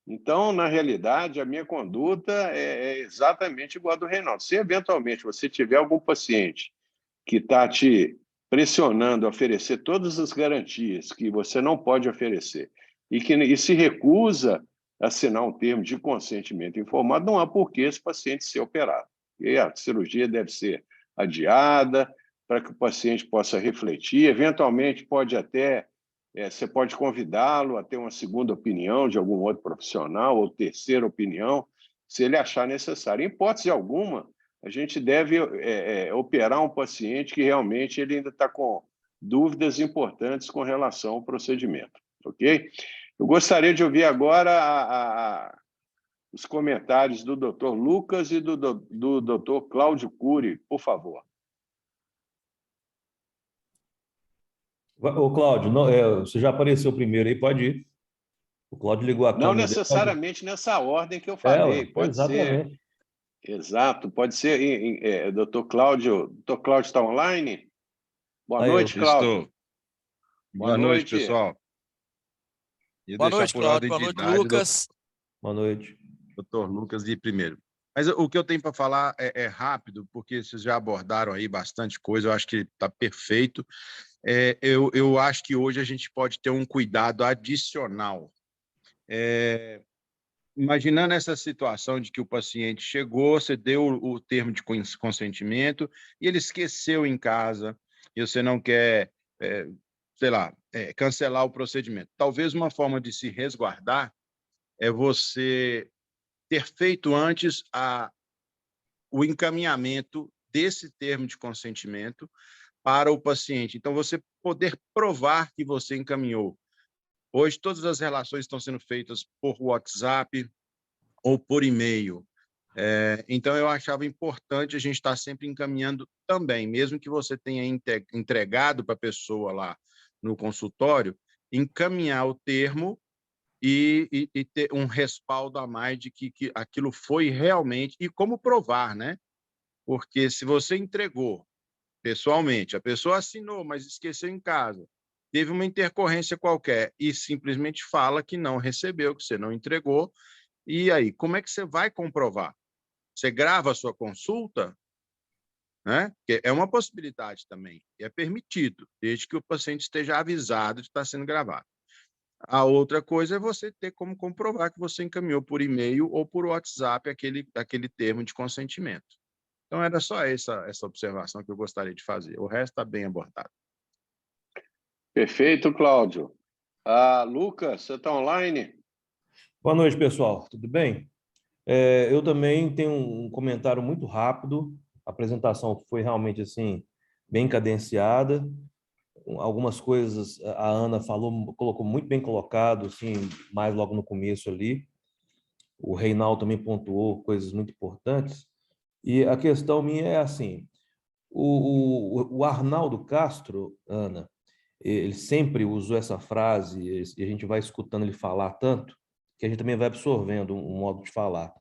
Então, na realidade, a minha conduta é exatamente igual a do Reinaldo. Se, eventualmente, você tiver algum paciente que está te pressionando a oferecer todas as garantias que você não pode oferecer e se recusa a assinar um termo de consentimento informado, não há por que esse paciente ser operado. E a cirurgia deve ser adiada para que o paciente possa refletir, eventualmente você pode convidá-lo a ter uma segunda opinião de algum outro profissional ou terceira opinião, se ele achar necessário. Em hipótese alguma, a gente deve operar um paciente que realmente ele ainda está com dúvidas importantes com relação ao procedimento, ok? Eu gostaria de ouvir agora os comentários do Dr. Lucas e do Dr. Cláudio Cury, por favor. Ô, Cláudio, você já apareceu primeiro aí, pode ir. O Cláudio ligou a câmera. Não necessariamente nessa ordem que eu falei, pode exatamente. ser. Exato, pode ser. Dr. Cláudio está online? Boa noite, Cláudio. Estou. Boa noite, pessoal. Boa noite, Cláudio. Boa noite, Lucas. Boa noite. Dr. Lucas de primeiro. Mas o que eu tenho para falar é rápido, porque vocês já abordaram aí bastante coisa, eu acho que está perfeito. Eu acho que hoje a gente pode ter um cuidado adicional. Imaginando essa situação de que o paciente chegou, você deu o termo de consentimento e ele esqueceu em casa e você não quer, cancelar o procedimento. Talvez uma forma de se resguardar é você ter feito antes o encaminhamento desse termo de consentimento para o paciente. Então, você poder provar que você encaminhou Hoje, todas as relações estão sendo feitas por WhatsApp ou por e-mail. Então, eu achava importante a gente estar sempre encaminhando também, mesmo que você tenha entregado para a pessoa lá no consultório, encaminhar o termo e ter um respaldo a mais de que aquilo foi realmente, e como provar, né? Porque se você entregou pessoalmente, a pessoa assinou, mas esqueceu em casa, teve uma intercorrência qualquer e simplesmente fala que não recebeu, que você não entregou, e aí, como é que você vai comprovar? Você grava a sua consulta, né? Que é uma possibilidade também, e é permitido, desde que o paciente esteja avisado de estar sendo gravado. A outra coisa é você ter como comprovar que você encaminhou por e-mail ou por WhatsApp aquele termo de consentimento. Então, era só essa observação que eu gostaria de fazer. O resto está bem abordado. Perfeito, Cláudio. Lucas, você está online? Boa noite, pessoal. Tudo bem? Eu também tenho um comentário muito rápido. A apresentação foi realmente assim bem cadenciada. Algumas coisas a Ana falou, colocou muito bem colocado, assim, mais logo no começo ali. O Reinaldo também pontuou coisas muito importantes. E a questão minha é assim, o Arnaldo Castro, Ana, ele sempre usou essa frase, e a gente vai escutando ele falar tanto, que a gente também vai absorvendo um modo de falar.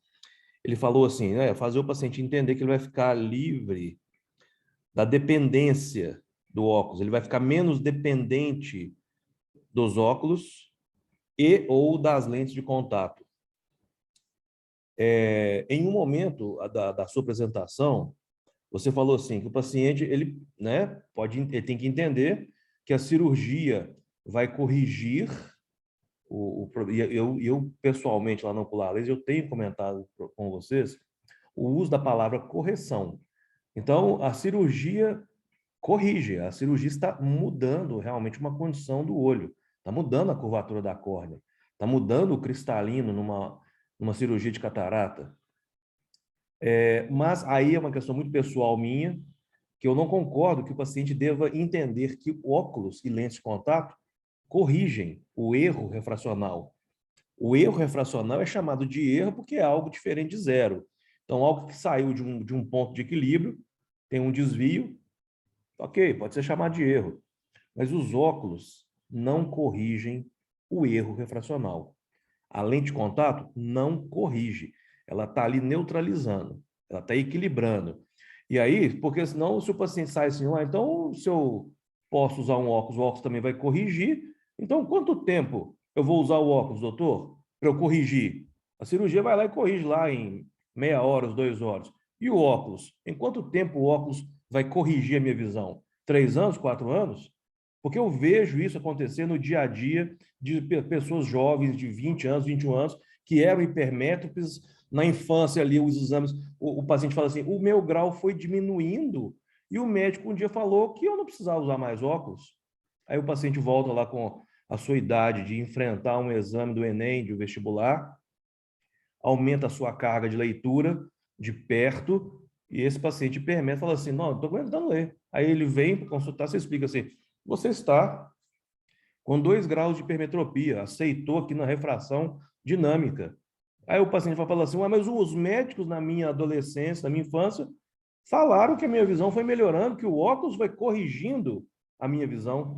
Ele falou assim, fazer o paciente entender que ele vai ficar livre da dependência do óculos, ele vai ficar menos dependente dos óculos e ou das lentes de contato. Em um momento da sua apresentação, você falou assim, que o paciente ele tem que entender que a cirurgia vai corrigir eu pessoalmente lá no Ocular Laser, eu tenho comentado com vocês o uso da palavra correção. Então, a cirurgia corrige, a cirurgia está mudando realmente uma condição do olho, está mudando a curvatura da córnea, está mudando o cristalino numa cirurgia de catarata. Mas aí é uma questão muito pessoal minha, que eu não concordo que o paciente deva entender que óculos e lentes de contato corrigem o erro refracional. O erro refracional é chamado de erro porque é algo diferente de zero. Então, algo que saiu de um ponto de equilíbrio, tem um desvio, ok, pode ser chamado de erro. Mas os óculos não corrigem o erro refracional. A lente de contato não corrige. Ela está ali neutralizando, ela está equilibrando. E aí, porque senão, se o paciente sai assim, então, se eu posso usar um óculos, o óculos também vai corrigir. Então, quanto tempo eu vou usar o óculos, doutor, para eu corrigir? A cirurgia vai lá e corrige lá em meia hora, 2 horas. E o óculos? Em quanto tempo o óculos vai corrigir a minha visão? 3 anos, 4 anos? Porque eu vejo isso acontecer no dia a dia de pessoas jovens de 20 anos, 21 anos, que eram hipermétropes. Na infância ali, os exames, o paciente fala assim, o meu grau foi diminuindo e o médico um dia falou que eu não precisava usar mais óculos. Aí o paciente volta lá com a sua idade de enfrentar um exame do Enem, de vestibular, aumenta a sua carga de leitura de perto e esse paciente hipermétrope fala assim, não, estou aguentando ler. Aí ele vem para consultar, você explica assim, você está com 2 graus de hipermetropia, aceitou aqui na refração dinâmica. Aí o paciente vai falar assim, mas os médicos na minha adolescência, na minha infância, falaram que a minha visão foi melhorando, que o óculos vai corrigindo a minha visão.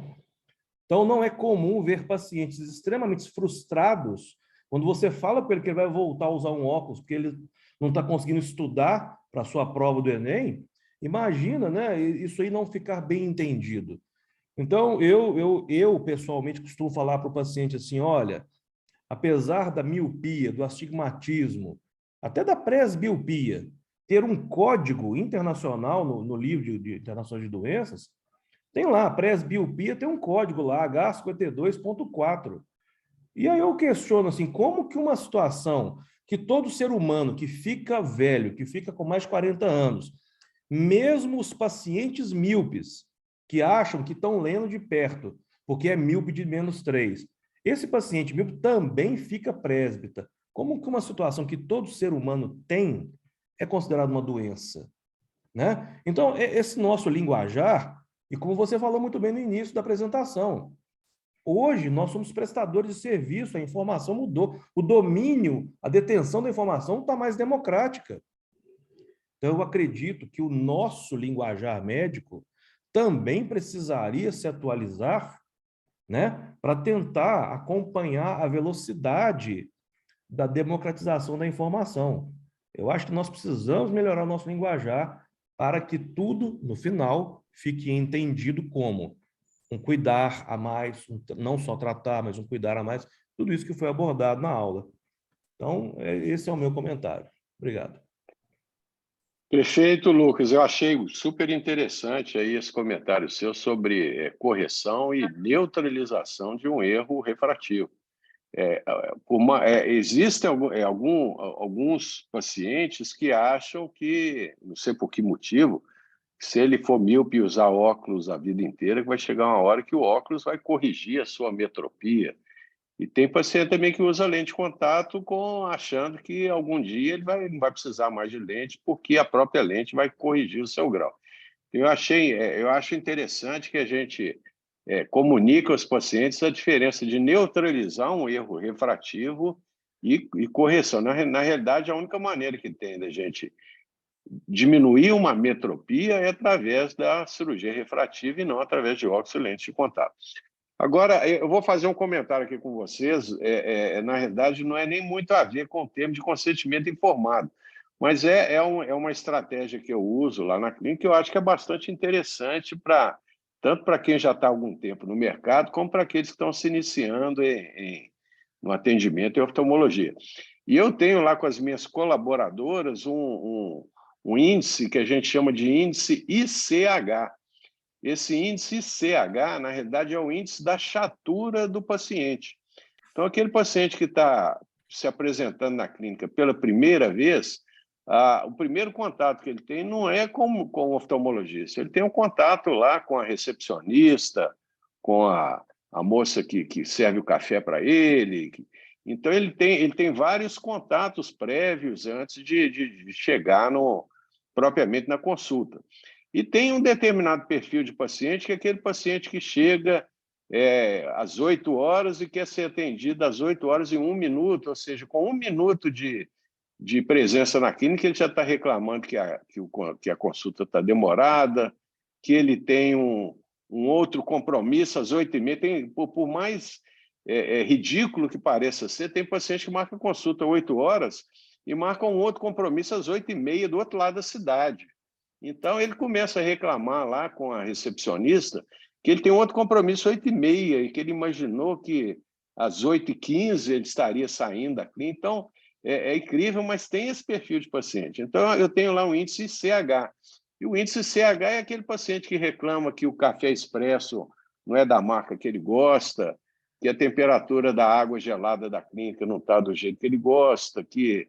Então, não é comum ver pacientes extremamente frustrados quando você fala para ele que ele vai voltar a usar um óculos, porque ele não está conseguindo estudar para a sua prova do Enem. Imagina, né? Isso aí não ficar bem entendido. Então, eu pessoalmente costumo falar para o paciente assim, olha, apesar da miopia, do astigmatismo, até da presbiopia, ter um código internacional no livro de internações de doenças, tem lá, a presbiopia tem um código lá, H52.4. E aí eu questiono assim, como que uma situação que todo ser humano que fica velho, que fica com mais de 40 anos, mesmo os pacientes míopes, que acham que estão lendo de perto, porque é míope de -3, esse paciente míope também fica presbita. Como que uma situação que todo ser humano tem é considerada uma doença? Né? Então, esse nosso linguajar, e como você falou muito bem no início da apresentação, Hoje, nós somos prestadores de serviço, a informação mudou. O domínio, a detenção da informação não está mais democrática. Então, eu acredito que o nosso linguajar médico também precisaria se atualizar, né, para tentar acompanhar a velocidade da democratização da informação. Eu acho que nós precisamos melhorar o nosso linguajar para que tudo, no final, fique entendido como um cuidar a mais, não só tratar, mas um cuidar a mais, tudo isso que foi abordado na aula. Então, esse é o meu comentário. Obrigado. Perfeito, Lucas. Eu achei super interessante aí esse comentário seu sobre correção e neutralização de um erro refrativo. Existem alguns pacientes que acham que, não sei por que motivo, se ele for míope e usar óculos a vida inteira, vai chegar uma hora que o óculos vai corrigir a sua metropia. E tem paciente também que usa lente de contato achando que algum dia ele não vai precisar mais de lente, porque a própria lente vai corrigir o seu grau. Eu acho interessante que a gente comunique aos pacientes a diferença de neutralizar um erro refrativo e correção. Na realidade, a única maneira que tem da gente diminuir uma metropia é através da cirurgia refrativa e não através de óculos e lentes de contato. Agora, eu vou fazer um comentário aqui com vocês. Na realidade, não é nem muito a ver com o termo de consentimento informado, mas é uma estratégia que eu uso lá na clínica que eu acho que é bastante interessante tanto para quem já está há algum tempo no mercado, como para aqueles que estão se iniciando no atendimento em oftalmologia. E eu tenho lá com as minhas colaboradoras um índice que a gente chama de índice ICH. Esse índice ICH, na realidade, é o índice da chatura do paciente. Então, aquele paciente que está se apresentando na clínica pela primeira vez, o primeiro contato que ele tem não é com o oftalmologista, ele tem um contato lá com a recepcionista, com a moça que serve o café para ele. Então, ele tem vários contatos prévios antes de chegar propriamente na consulta. E tem um determinado perfil de paciente, que é aquele paciente que chega às 8 horas e quer ser atendido às 8 horas e 1 minuto, ou seja, com 1 minuto de presença na clínica, ele já está reclamando que a consulta está demorada, que ele tem um outro compromisso às 8h30. Por mais ridículo que pareça ser, tem paciente que marca consulta às 8 horas e marca um outro compromisso às 8h30 do outro lado da cidade. Então, ele começa a reclamar lá com a recepcionista que ele tem outro compromisso às 8h30 e que ele imaginou que às 8h15 ele estaria saindo da clínica. Então, é incrível, mas tem esse perfil de paciente. Então, eu tenho lá um índice CH. E o índice CH é aquele paciente que reclama que o café expresso não é da marca que ele gosta, que a temperatura da água gelada da clínica não está do jeito que ele gosta, que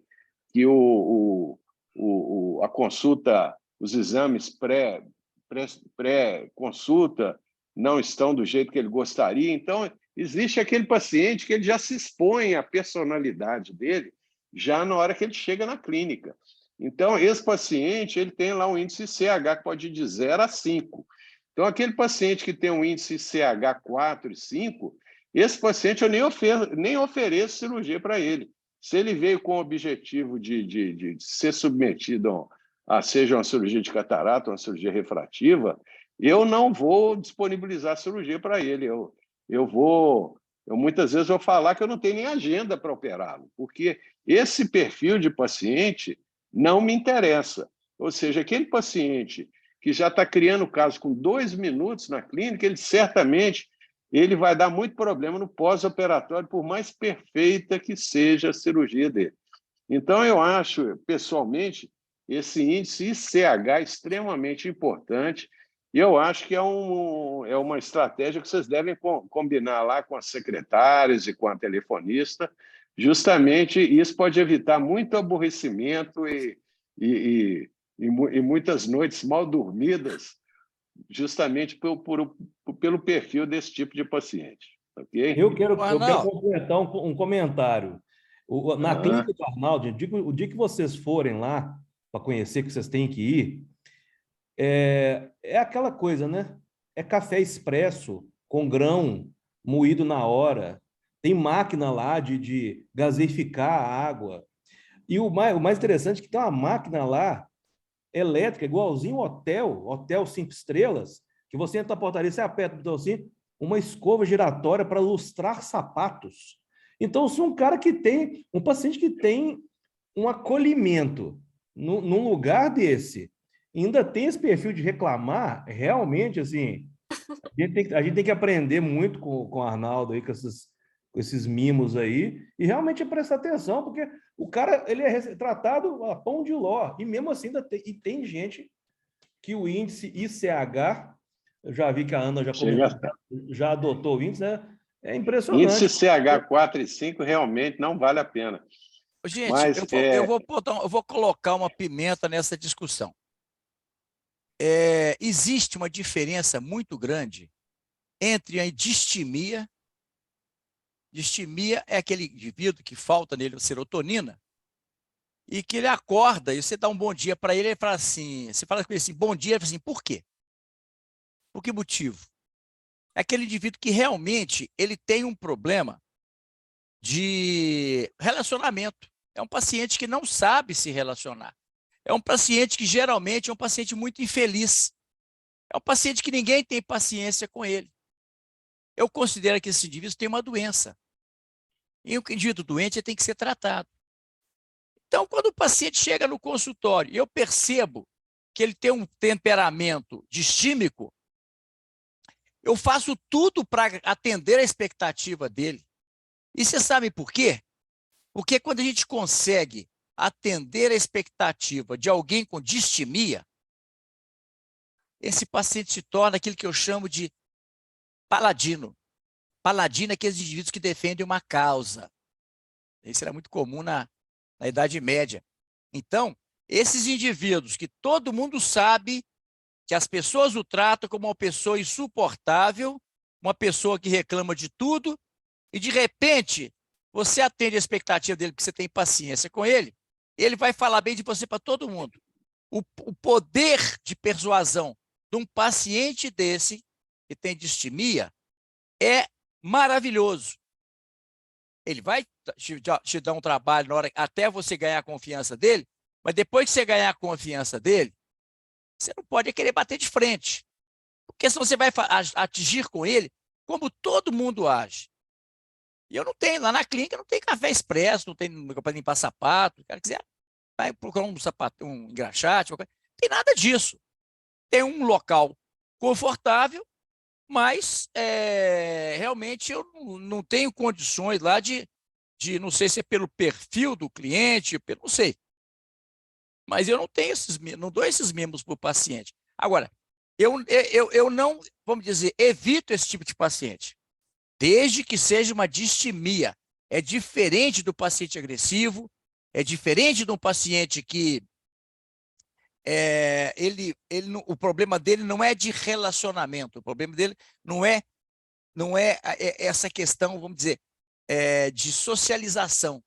a consulta, os exames pré-consulta não estão do jeito que ele gostaria. Então, existe aquele paciente que ele já se expõe à personalidade dele já na hora que ele chega na clínica. Então, esse paciente ele tem lá um índice CH que pode ir de 0 a 5. Então, aquele paciente que tem um índice CH 4 e 5, esse paciente eu nem ofereço cirurgia para ele. Se ele veio com o objetivo de ser submetido seja uma cirurgia de catarata, uma cirurgia refrativa, eu não vou disponibilizar cirurgia para ele. Eu muitas vezes vou falar que eu não tenho nem agenda para operá-lo, porque esse perfil de paciente não me interessa. Ou seja, aquele paciente que já está criando caso com 2 minutos na clínica, ele vai dar muito problema no pós-operatório, por mais perfeita que seja a cirurgia dele. Então, eu acho, pessoalmente, esse índice ICH é extremamente importante e eu acho que é uma estratégia que vocês devem combinar lá com as secretárias e com a telefonista. Justamente isso pode evitar muito aborrecimento e muitas noites mal dormidas, justamente pelo perfil desse tipo de paciente. Okay? Eu quero completar um comentário. Na clínica do Arnaldo, o dia que vocês forem lá para conhecer, que vocês têm que ir, é aquela coisa, né? É café expresso com grão, moído na hora, tem máquina lá de gaseificar a água. E o mais interessante é que tem uma máquina lá, elétrica, igualzinho hotel 5 estrelas, que você entra na portaria, você aperta o botão assim, uma escova giratória para lustrar sapatos. Então, se um paciente que tem um acolhimento num lugar desse, ainda tem esse perfil de reclamar, realmente, assim, a gente tem que aprender muito com o Arnaldo aí, com esses mimos aí, e realmente prestar atenção, porque o cara ele é tratado a pão de ló, e mesmo assim tem gente que o índice ICH, eu já vi que a Ana já adotou o índice, né? É impressionante. Índice CH4 e 5 realmente não vale a pena. Gente, Mas, eu vou colocar uma pimenta nessa discussão. Existe uma diferença muito grande entre a distimia. Distimia é aquele indivíduo que falta nele a serotonina e que ele acorda e você dá um bom dia para ele, ele fala assim, você fala com ele assim, bom dia, ele fala assim, por quê? Por que motivo? É aquele indivíduo que realmente ele tem um problema de relacionamento. É um paciente que não sabe se relacionar. É um paciente que geralmente é um paciente muito infeliz. É um paciente que ninguém tem paciência com ele. Eu considero que esse indivíduo tem uma doença. E o indivíduo doente tem que ser tratado. Então, quando o paciente chega no consultório e eu percebo que ele tem um temperamento distímico, eu faço tudo para atender a expectativa dele. E você sabe por quê? Porque quando a gente consegue atender a expectativa de alguém com distimia, esse paciente se torna aquilo que eu chamo de paladino. Paladino é aqueles indivíduos que defendem uma causa. Isso era muito comum na Idade Média. Então, esses indivíduos que todo mundo sabe que as pessoas o tratam como uma pessoa insuportável, uma pessoa que reclama de tudo, e de repente você atende a expectativa dele porque você tem paciência com ele, ele vai falar bem de você para todo mundo. O poder de persuasão de um paciente desse, que tem distimia, é maravilhoso. Ele vai te dar um trabalho na hora, até você ganhar a confiança dele, mas depois que você ganhar a confiança dele, você não pode querer bater de frente. Porque senão você vai atingir com ele como todo mundo age. E eu não tenho, lá na clínica não tem café expresso, não tem para limpar sapato. O cara quiser, vai procurar um sapato, um engraxate, não tem nada disso. Tem um local confortável, mas realmente eu não tenho condições lá de, não sei se é pelo perfil do cliente, não sei. Mas eu não dou esses mimos para o paciente. Agora, eu não, vamos dizer, evito esse tipo de paciente, desde que seja uma distimia. É diferente do paciente agressivo, é diferente de um paciente que o problema dele não é de relacionamento, o problema dele não é essa questão, vamos dizer, de socialização,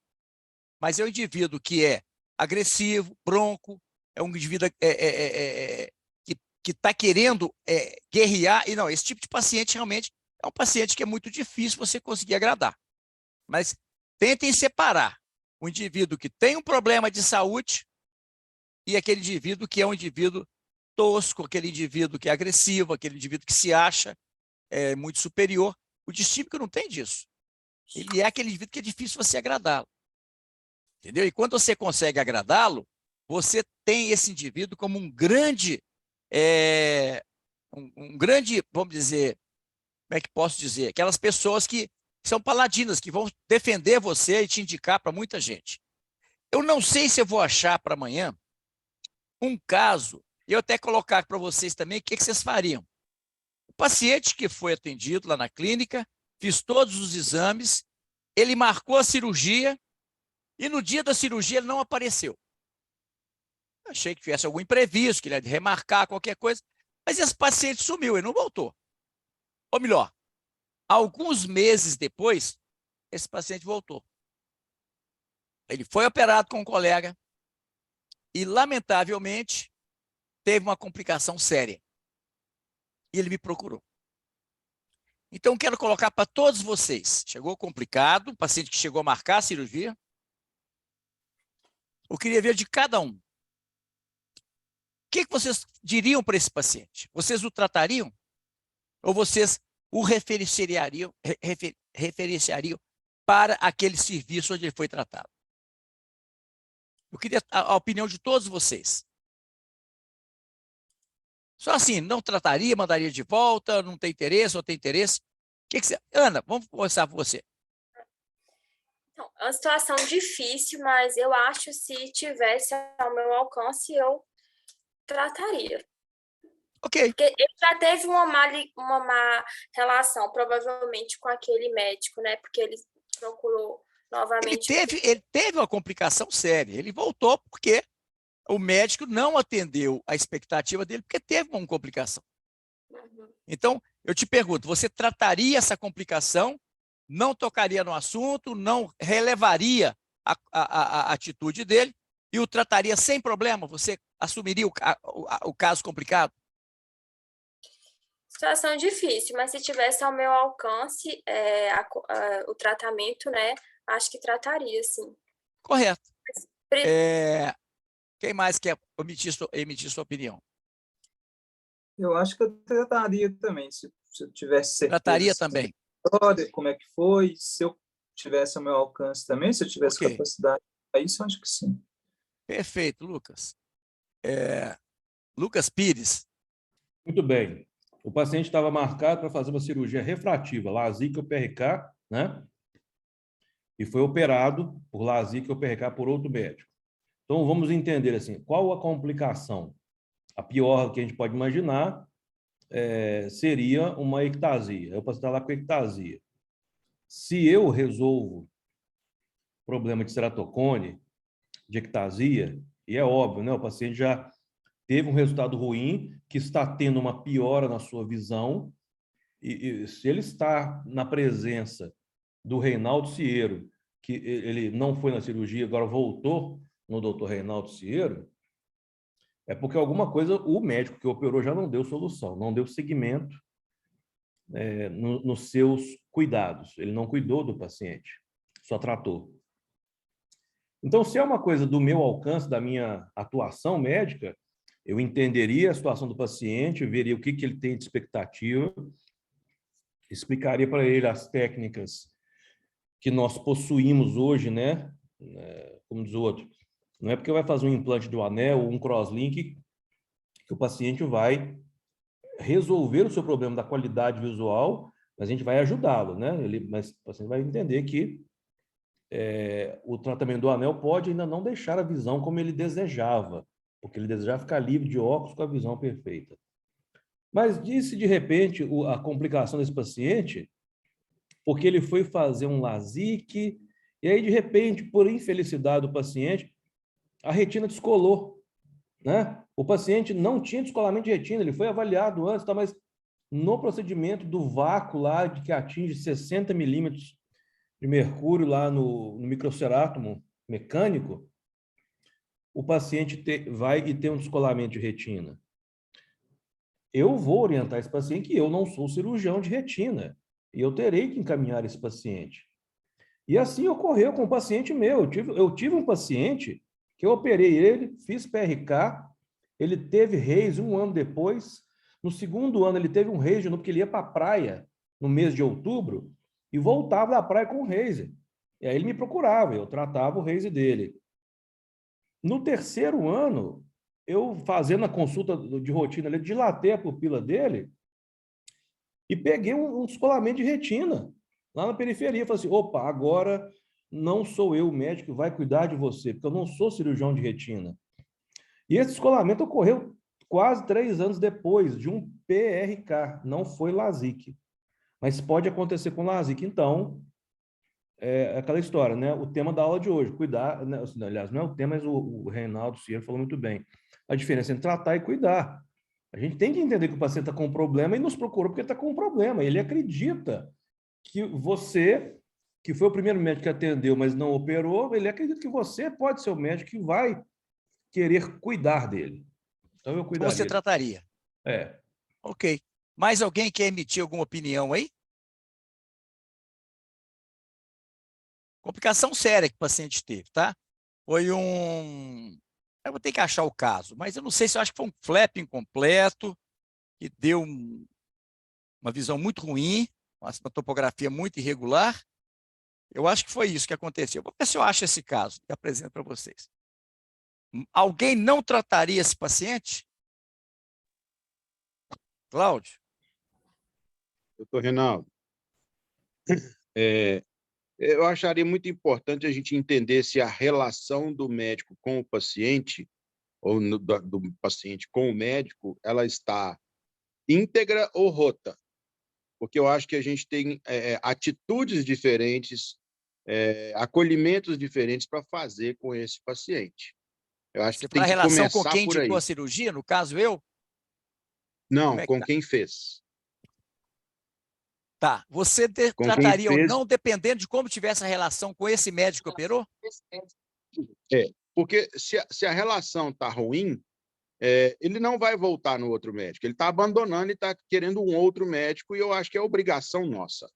mas é um indivíduo que é agressivo, bronco, é um indivíduo que está querendo guerrear, e não, esse tipo de paciente realmente é um paciente que é muito difícil você conseguir agradar. Mas tentem separar o indivíduo que tem um problema de saúde e aquele indivíduo que é um indivíduo tosco, aquele indivíduo que é agressivo, aquele indivíduo que se acha muito superior. O distímico não tem disso. Ele é aquele indivíduo que é difícil você agradá-lo. Entendeu? E quando você consegue agradá-lo, você tem esse indivíduo como um grande, vamos dizer, como é que posso dizer? Aquelas pessoas que são paladinas, que vão defender você e te indicar para muita gente. Eu não sei se eu vou achar para amanhã um caso, e eu até colocar para vocês também o que vocês fariam. O paciente que foi atendido lá na clínica, fiz todos os exames, ele marcou a cirurgia, e no dia da cirurgia ele não apareceu. Achei que tivesse algum imprevisto, que ele ia remarcar qualquer coisa, mas esse paciente sumiu, ele não voltou. Ou melhor, alguns meses depois, esse paciente voltou. Ele foi operado com um colega e, lamentavelmente, teve uma complicação séria. E ele me procurou. Então, quero colocar para todos vocês. Chegou complicado, o paciente que chegou a marcar a cirurgia. Eu queria ver de cada um. O que vocês diriam para esse paciente? Vocês o tratariam? Ou vocês o referenciariam para aquele serviço onde ele foi tratado? Eu queria a opinião de todos vocês. Só assim, não trataria, mandaria de volta, não tem interesse ou tem interesse? O que você... Ana, vamos começar por você. Então, é uma situação difícil, mas eu acho que se tivesse ao meu alcance, eu trataria. Ok. Porque ele já teve uma má relação, provavelmente, com aquele médico, né? Porque ele procurou novamente. Ele teve uma complicação séria. Ele voltou porque o médico não atendeu a expectativa dele, porque teve uma complicação. Uhum. Então, eu te pergunto, você trataria essa complicação, não tocaria no assunto, não relevaria a atitude dele e o trataria sem problema? Você assumiria o caso complicado? Situação difícil, mas se tivesse ao meu alcance o tratamento, né? Acho que trataria, sim. Correto. Quem mais quer emitir sua opinião? Eu acho que eu trataria também, se eu tivesse certeza. Trataria também. Como é que foi, se eu tivesse ao meu alcance também, se eu tivesse capacidade para isso, eu acho que sim. Perfeito, Lucas. Lucas Pires. Muito bem. O paciente estava marcado para fazer uma cirurgia refrativa, LASIK ou PRK, né? E foi operado por LASIK ou PRK por outro médico. Então, vamos entender assim, qual a complicação? A pior que a gente pode imaginar seria uma ectasia. Eu posso estar lá com ectasia. Se eu resolvo problema de ceratocone, de ectasia, e é óbvio, né? O paciente já teve um resultado ruim, que está tendo uma piora na sua visão, e se ele está na presença do Reinaldo Cieiro, que ele não foi na cirurgia, agora voltou no doutor Reinaldo Cieiro, é porque alguma coisa o médico que operou já não deu solução, não deu seguimento nos seus cuidados. Ele não cuidou do paciente, só tratou. Então, se é uma coisa do meu alcance, da minha atuação médica, eu entenderia a situação do paciente, veria o que ele tem de expectativa, explicaria para ele as técnicas que nós possuímos hoje, né? Como diz o outro, não é porque vai fazer um implante do anel ou um crosslink que o paciente vai resolver o seu problema da qualidade visual, mas a gente vai ajudá-lo, né? Mas o paciente vai entender que o tratamento do anel pode ainda não deixar a visão como ele desejava, porque ele desejava ficar livre de óculos com a visão perfeita. Mas disse, de repente, a complicação desse paciente, porque ele foi fazer um LASIK, e aí, de repente, por infelicidade do paciente, a retina descolou, né? O paciente não tinha descolamento de retina, ele foi avaliado antes, tá? Mas no procedimento do vácuo lá, de que atinge 60 milímetros de mercúrio lá no microcerátomo mecânico, o paciente vai e tem um descolamento de retina. Eu vou orientar esse paciente que eu não sou cirurgião de retina e eu terei que encaminhar esse paciente. E assim ocorreu com um paciente meu. Eu tive um paciente que eu operei ele, fiz PRK, ele teve RAISE 1 ano depois. No segundo ano, ele teve um RAISE de novo, porque ele ia para a praia no mês de outubro e voltava da praia com o RAISE. E aí ele me procurava, eu tratava o RAISE dele. No terceiro ano, eu fazendo a consulta de rotina, eu dilatei a pupila dele e peguei um descolamento de retina lá na periferia. Falei assim, opa, agora não sou eu o médico que vai cuidar de você, porque eu não sou cirurgião de retina. E esse descolamento ocorreu quase 3 anos depois de um PRK, não foi LASIK. Mas pode acontecer com LASIK. Então, é aquela história, né? O tema da aula de hoje, cuidar, né? Aliás, não é o tema, mas o Reinaldo Cieiro falou muito bem. A diferença entre tratar e cuidar. A gente tem que entender que o paciente está com um problema e nos procurou porque está com um problema. Ele acredita que você, que foi o primeiro médico que atendeu, mas não operou, ele acredita que você pode ser o médico que vai querer cuidar dele. Então, eu cuidaria. Você trataria? É. Ok. Mais alguém quer emitir alguma opinião aí? Complicação séria que o paciente teve, tá? Foi um... Eu vou ter que achar o caso, mas eu não sei se eu acho que foi um flap incompleto, que deu uma visão muito ruim, uma topografia muito irregular. Eu acho que foi isso que aconteceu. Vou ver se eu acho esse caso e apresento para vocês. Alguém não trataria esse paciente? Cláudio? Doutor Reinaldo, eu acharia muito importante a gente entender se a relação do médico com o paciente, ou do paciente com o médico, ela está íntegra ou rota. Porque eu acho que a gente tem atitudes diferentes, acolhimentos diferentes para fazer com esse paciente. Eu acho que tem a que relação com começar quem por indicou aí. a cirurgia, no caso eu? Não, Como é que com tá? quem fez. Tá. Você Com quem trataria ou fez. não, dependendo de como tivesse a relação com esse médico que operou? Porque se a relação está ruim, ele não vai voltar no outro médico. Ele está abandonando e está querendo um outro médico, e eu acho que é obrigação nossa,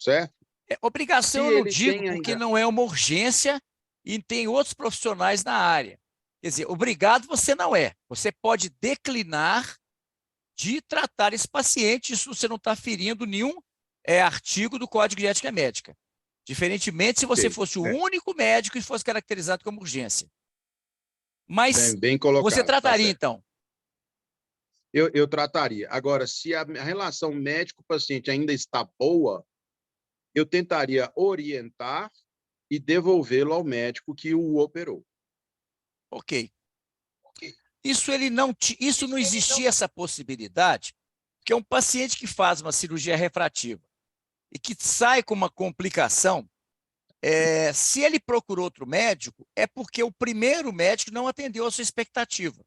certo? Obrigação Se eu não ele digo, tem porque ainda... não é uma urgência e tem outros profissionais na área. Quer dizer, obrigado você não é. Você pode declinar de tratar esse paciente, isso você não está ferindo nenhum artigo do Código de Ética Médica. Diferentemente se você fosse o único médico e fosse caracterizado como urgência. Mas bem colocado, você trataria, tá, então? Eu trataria. Agora, se a relação médico-paciente ainda está boa, eu tentaria orientar e devolvê-lo ao médico que o operou. Ok. Isso não existia essa possibilidade, porque um paciente que faz uma cirurgia refrativa e que sai com uma complicação, se ele procurou outro médico, é porque o primeiro médico não atendeu a sua expectativa.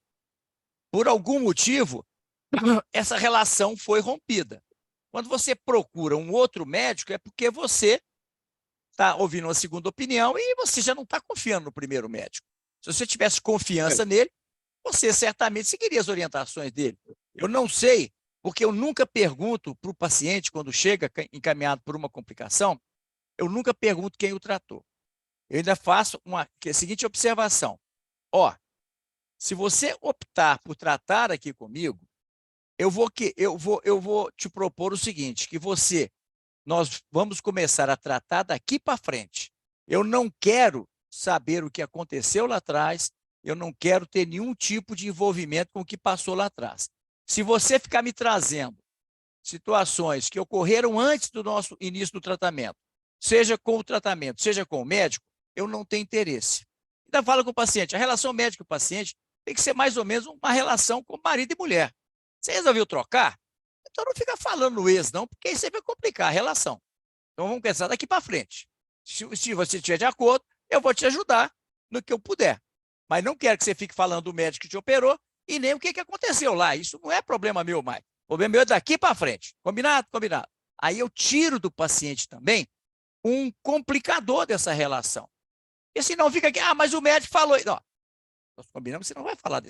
Por algum motivo, essa relação foi rompida. Quando você procura um outro médico, é porque você está ouvindo uma segunda opinião e você já não está confiando no primeiro médico. Se você tivesse confiança nele, você certamente seguiria as orientações dele. Eu não sei, porque eu nunca pergunto para o paciente, quando chega encaminhado por uma complicação, eu nunca pergunto quem o tratou. Eu ainda faço a seguinte observação. Se você optar por tratar aqui comigo, eu vou te propor o seguinte, que nós vamos começar a tratar daqui para frente. Eu não quero saber o que aconteceu lá atrás, eu não quero ter nenhum tipo de envolvimento com o que passou lá atrás. Se você ficar me trazendo situações que ocorreram antes do nosso início do tratamento, seja com o tratamento, seja com o médico, eu não tenho interesse. Ainda falo com o paciente, a relação médico-paciente tem que ser mais ou menos uma relação com marido e mulher. Você resolveu trocar? Então não fica falando no ex, não, porque isso aí vai complicar a relação. Então vamos pensar daqui para frente. Se você estiver de acordo, eu vou te ajudar no que eu puder. Mas não quero que você fique falando do médico que te operou e nem o que aconteceu lá. Isso não é problema meu mais. O problema meu é daqui para frente. Combinado? Combinado. Aí eu tiro do paciente também um complicador dessa relação. E se não fica aqui, mas o médico falou. Não, nós combinamos, você não vai falar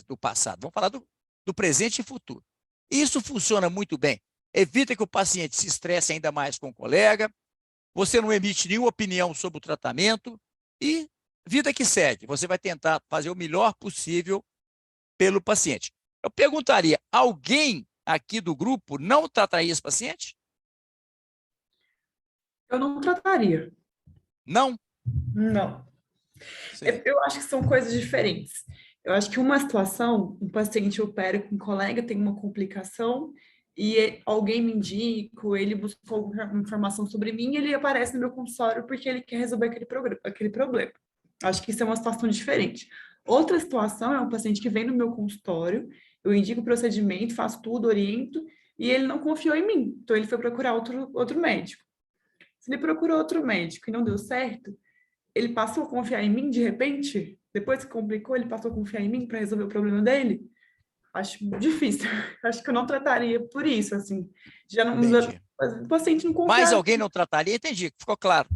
do passado, vamos falar do presente e futuro. Isso funciona muito bem. Evita que o paciente se estresse ainda mais com o colega, você não emite nenhuma opinião sobre o tratamento e vida que segue. Você vai tentar fazer o melhor possível pelo paciente. Eu perguntaria, alguém aqui do grupo não trataria esse paciente? Eu não trataria. Não? Não. Eu acho que são coisas diferentes. Eu acho que uma situação, um paciente opera com um colega, tem uma complicação, e alguém me indica, ou ele buscou informação sobre mim, e ele aparece no meu consultório porque ele quer resolver aquele problema. Acho que isso é uma situação diferente. Outra situação é um paciente que vem no meu consultório, eu indico o procedimento, faço tudo, oriento, e ele não confiou em mim, então ele foi procurar outro médico. Se ele procurou outro médico e não deu certo, ele passou a confiar em mim de repente? Depois que complicou, ele passou a confiar em mim para resolver o problema dele? Acho difícil. Acho que eu não trataria por isso, assim. Já não, o paciente não confia. Mais alguém não trataria? Entendi, ficou claro.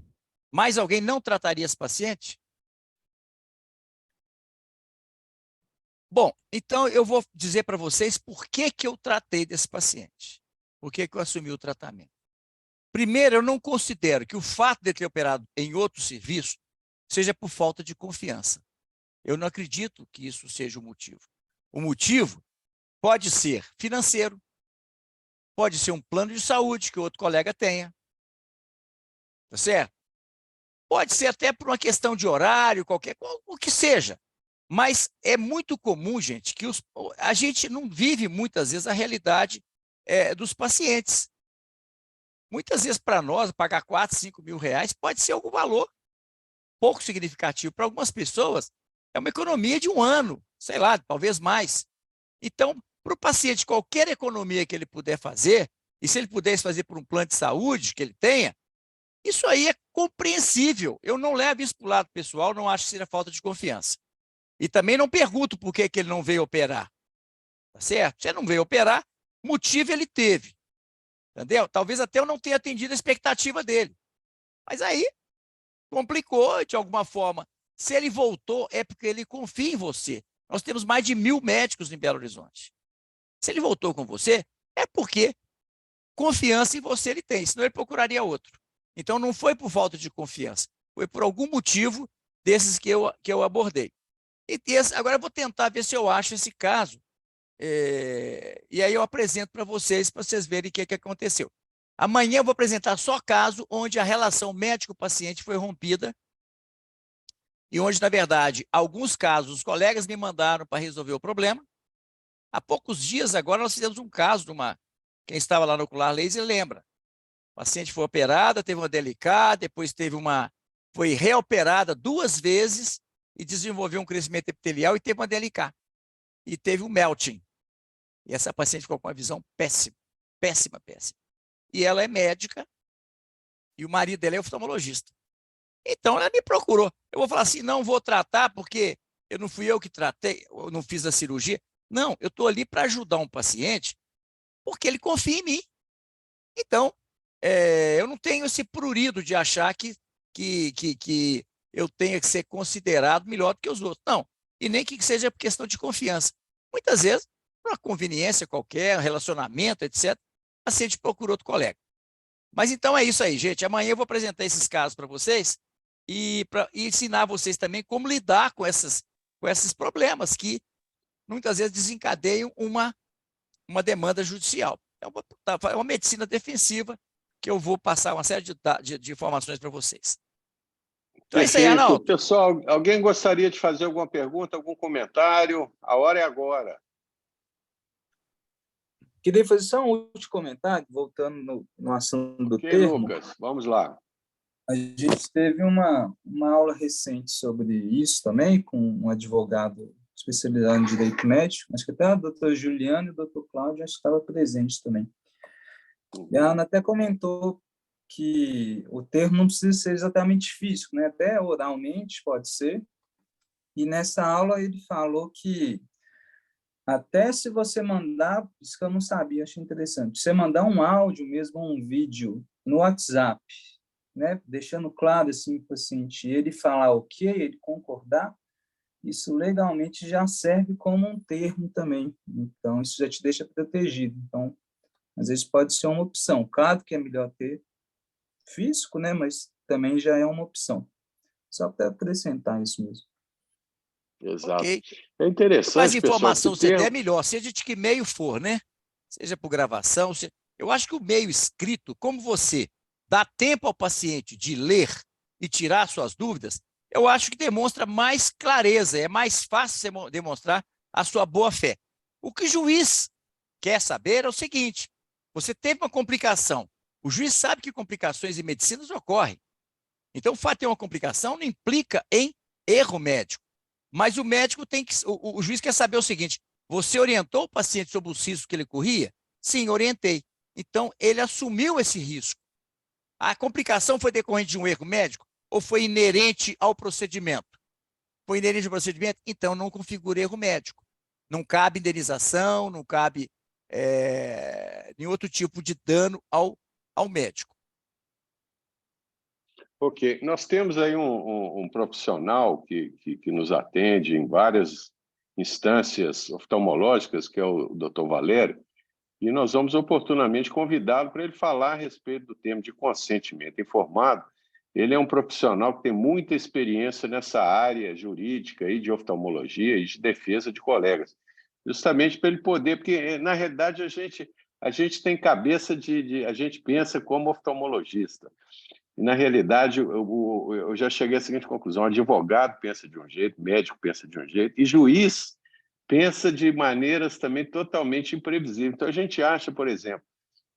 Mais alguém não trataria esse paciente? Bom, então eu vou dizer para vocês por que eu tratei desse paciente. Por que eu assumi o tratamento. Primeiro, eu não considero que o fato de ter operado em outro serviço seja por falta de confiança. Eu não acredito que isso seja o motivo. O motivo pode ser financeiro, pode ser um plano de saúde que o outro colega tenha, tá certo? Pode ser até por uma questão de horário, o que seja. Mas é muito comum, gente, que a gente não vive muitas vezes a realidade dos pacientes. Muitas vezes, para nós, pagar 4, 5 mil reais pode ser algum valor pouco significativo. Para algumas pessoas, é uma economia de um ano, sei lá, talvez mais. Então, para o paciente, qualquer economia que ele puder fazer, e se ele pudesse fazer por um plano de saúde que ele tenha, isso aí é compreensível. Eu não levo isso para o lado pessoal, não acho que seja falta de confiança. E também não pergunto por que ele não veio operar. Tá certo? Se ele não veio operar, motivo ele teve. Entendeu? Talvez até eu não tenha atendido a expectativa dele. Mas aí, complicou de alguma forma. Se ele voltou, é porque ele confia em você. Nós temos mais de 1.000 médicos em Belo Horizonte. Se ele voltou com você, é porque confiança em você ele tem, senão ele procuraria outro. Então, não foi por falta de confiança, foi por algum motivo desses que eu abordei. Agora eu vou tentar ver se eu acho esse caso, e aí eu apresento para vocês verem o que aconteceu. Amanhã eu vou apresentar só caso onde a relação médico-paciente foi rompida e onde, na verdade, alguns casos os colegas me mandaram para resolver o problema. Há poucos dias agora nós fizemos um caso quem estava lá no ocular laser lembra. A paciente foi operada, teve uma DLK, depois foi reoperada 2 vezes e desenvolveu um crescimento epitelial e teve uma DLK. E teve um melting. E essa paciente ficou com uma visão péssima, péssima, péssima. E ela é médica e o marido dela é oftalmologista. Então, ela me procurou. Eu vou falar assim, não vou tratar porque não fui eu que tratei, eu não fiz a cirurgia. Não, eu estou ali para ajudar um paciente porque ele confia em mim. Então, eu não tenho esse prurido de achar que eu tenha que ser considerado melhor do que os outros. Não, e nem que seja por questão de confiança. Muitas vezes, por uma conveniência qualquer, relacionamento, etc., o paciente procura outro colega. Mas então é isso aí, gente. Amanhã eu vou apresentar esses casos para vocês e ensinar vocês também como lidar com esses problemas que muitas vezes desencadeiam uma demanda judicial. É uma medicina defensiva que eu vou passar uma série de informações para vocês. Então é isso aí, Arnaldo. Pessoal, alguém gostaria de fazer alguma pergunta, algum comentário? A hora é agora. Queria fazer só um último comentário, voltando no assunto do termo. Lucas, vamos lá. A gente teve uma aula recente sobre isso também, com um advogado especializado em direito médico, acho que até a doutora Juliana e o doutor Cláudio estavam presentes também. E a Ana até comentou que o termo não precisa ser exatamente físico, né? Até oralmente pode ser. E nessa aula ele falou que até se você mandar, isso que eu não sabia, achei interessante, você mandar um áudio mesmo, um vídeo no WhatsApp, né? Deixando claro assim para o paciente, ele falar ok, ele concordar, isso legalmente já serve como um termo também. Então, isso já te deixa protegido. Então, às vezes pode ser uma opção. Claro que é melhor ter físico, né? Mas também já é uma opção. Só para acrescentar isso mesmo. Exato. Okay. É interessante, mais informação pessoal, você der, melhor, seja de que meio for, né? Seja por gravação. Eu acho que o meio escrito, como você dá tempo ao paciente de ler e tirar suas dúvidas, eu acho que demonstra mais clareza, é mais fácil você demonstrar a sua boa-fé. O que o juiz quer saber é o seguinte, você teve uma complicação, o juiz sabe que complicações em medicinas ocorrem. Então, o fato de ter uma complicação não implica em erro médico. Mas o médico o juiz quer saber o seguinte, você orientou o paciente sobre os riscos que ele corria? Sim, orientei. Então, ele assumiu esse risco. A complicação foi decorrente de um erro médico ou foi inerente ao procedimento? Foi inerente ao procedimento? Então, não configura erro médico. Não cabe indenização, não cabe nenhum outro tipo de dano ao médico. Ok, nós temos aí um profissional que nos atende em várias instâncias oftalmológicas, que é o Dr. Valério, e nós vamos oportunamente convidá-lo para ele falar a respeito do tema de consentimento informado. Ele é um profissional que tem muita experiência nessa área jurídica e de oftalmologia e de defesa de colegas, justamente para ele poder, porque, na realidade, a gente tem cabeça a gente pensa como oftalmologista. E, na realidade, eu já cheguei à seguinte conclusão: advogado pensa de um jeito, médico pensa de um jeito, e juiz pensa de maneiras também totalmente imprevisíveis. Então, a gente acha, por exemplo,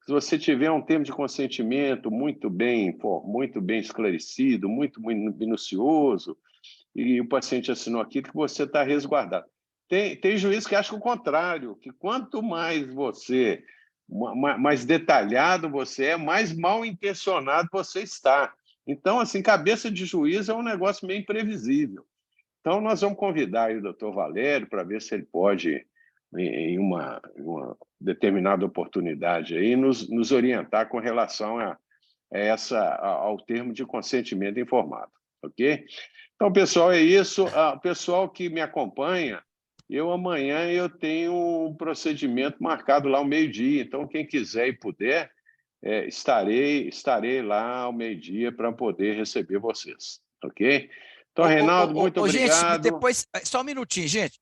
se você tiver um termo de consentimento muito bem esclarecido, muito minucioso, e o paciente assinou aquilo, que você está resguardado. Tem juiz que acha o contrário, que quanto mais mais detalhado você é, mais mal intencionado você está. Então, assim, cabeça de juiz é um negócio meio imprevisível. Então, nós vamos convidar aí o doutor Valério para ver se ele pode, em uma determinada oportunidade, aí, nos orientar com relação ao termo de consentimento informado. Ok? Então, pessoal, é isso. O pessoal que me acompanha, amanhã eu tenho um procedimento marcado lá ao meio-dia. Então, quem quiser e puder, estarei lá ao meio-dia para poder receber vocês. Ok? Então, Reinaldo, muito obrigado. Gente, depois, só um minutinho, gente.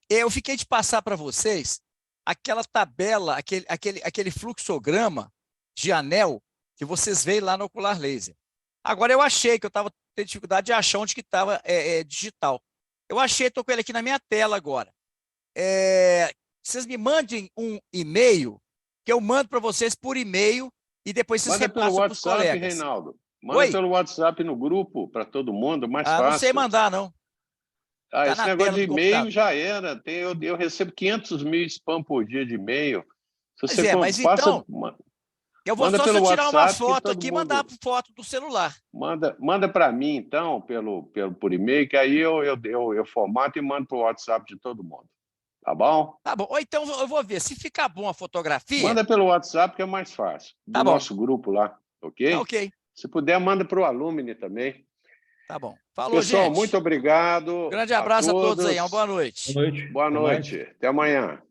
Eu fiquei de passar para vocês aquela tabela, aquele fluxograma de anel que vocês veem lá no ocular laser. Agora, eu achei que eu estava tendo dificuldade de achar onde que estava digital. Eu achei, estou com ele aqui na minha tela agora. Vocês me mandem um e-mail, que eu mando para vocês por e-mail, e depois vocês repassam para os colegas. Manda pelo WhatsApp, Reinaldo. Manda pelo WhatsApp no grupo, para todo mundo, mais fácil. Não sei mandar, não. Tá esse negócio de e-mail já era. Eu recebo 500 mil spam por dia de e-mail. Mas então, eu vou só tirar uma foto aqui e mandar foto do celular. Manda para mim, então, por e-mail, que aí eu formato e mando para o WhatsApp de todo mundo. Tá bom? Tá bom. Ou então eu vou ver. Se ficar bom a fotografia... Manda pelo WhatsApp, que é mais fácil. Do nosso grupo lá, ok? Tá ok. Se puder, manda para o Alumni também. Tá bom. Falou, pessoal, gente. muito obrigado. Grande abraço a todos aí. Uma boa noite. Boa noite. Boa noite. Até amanhã.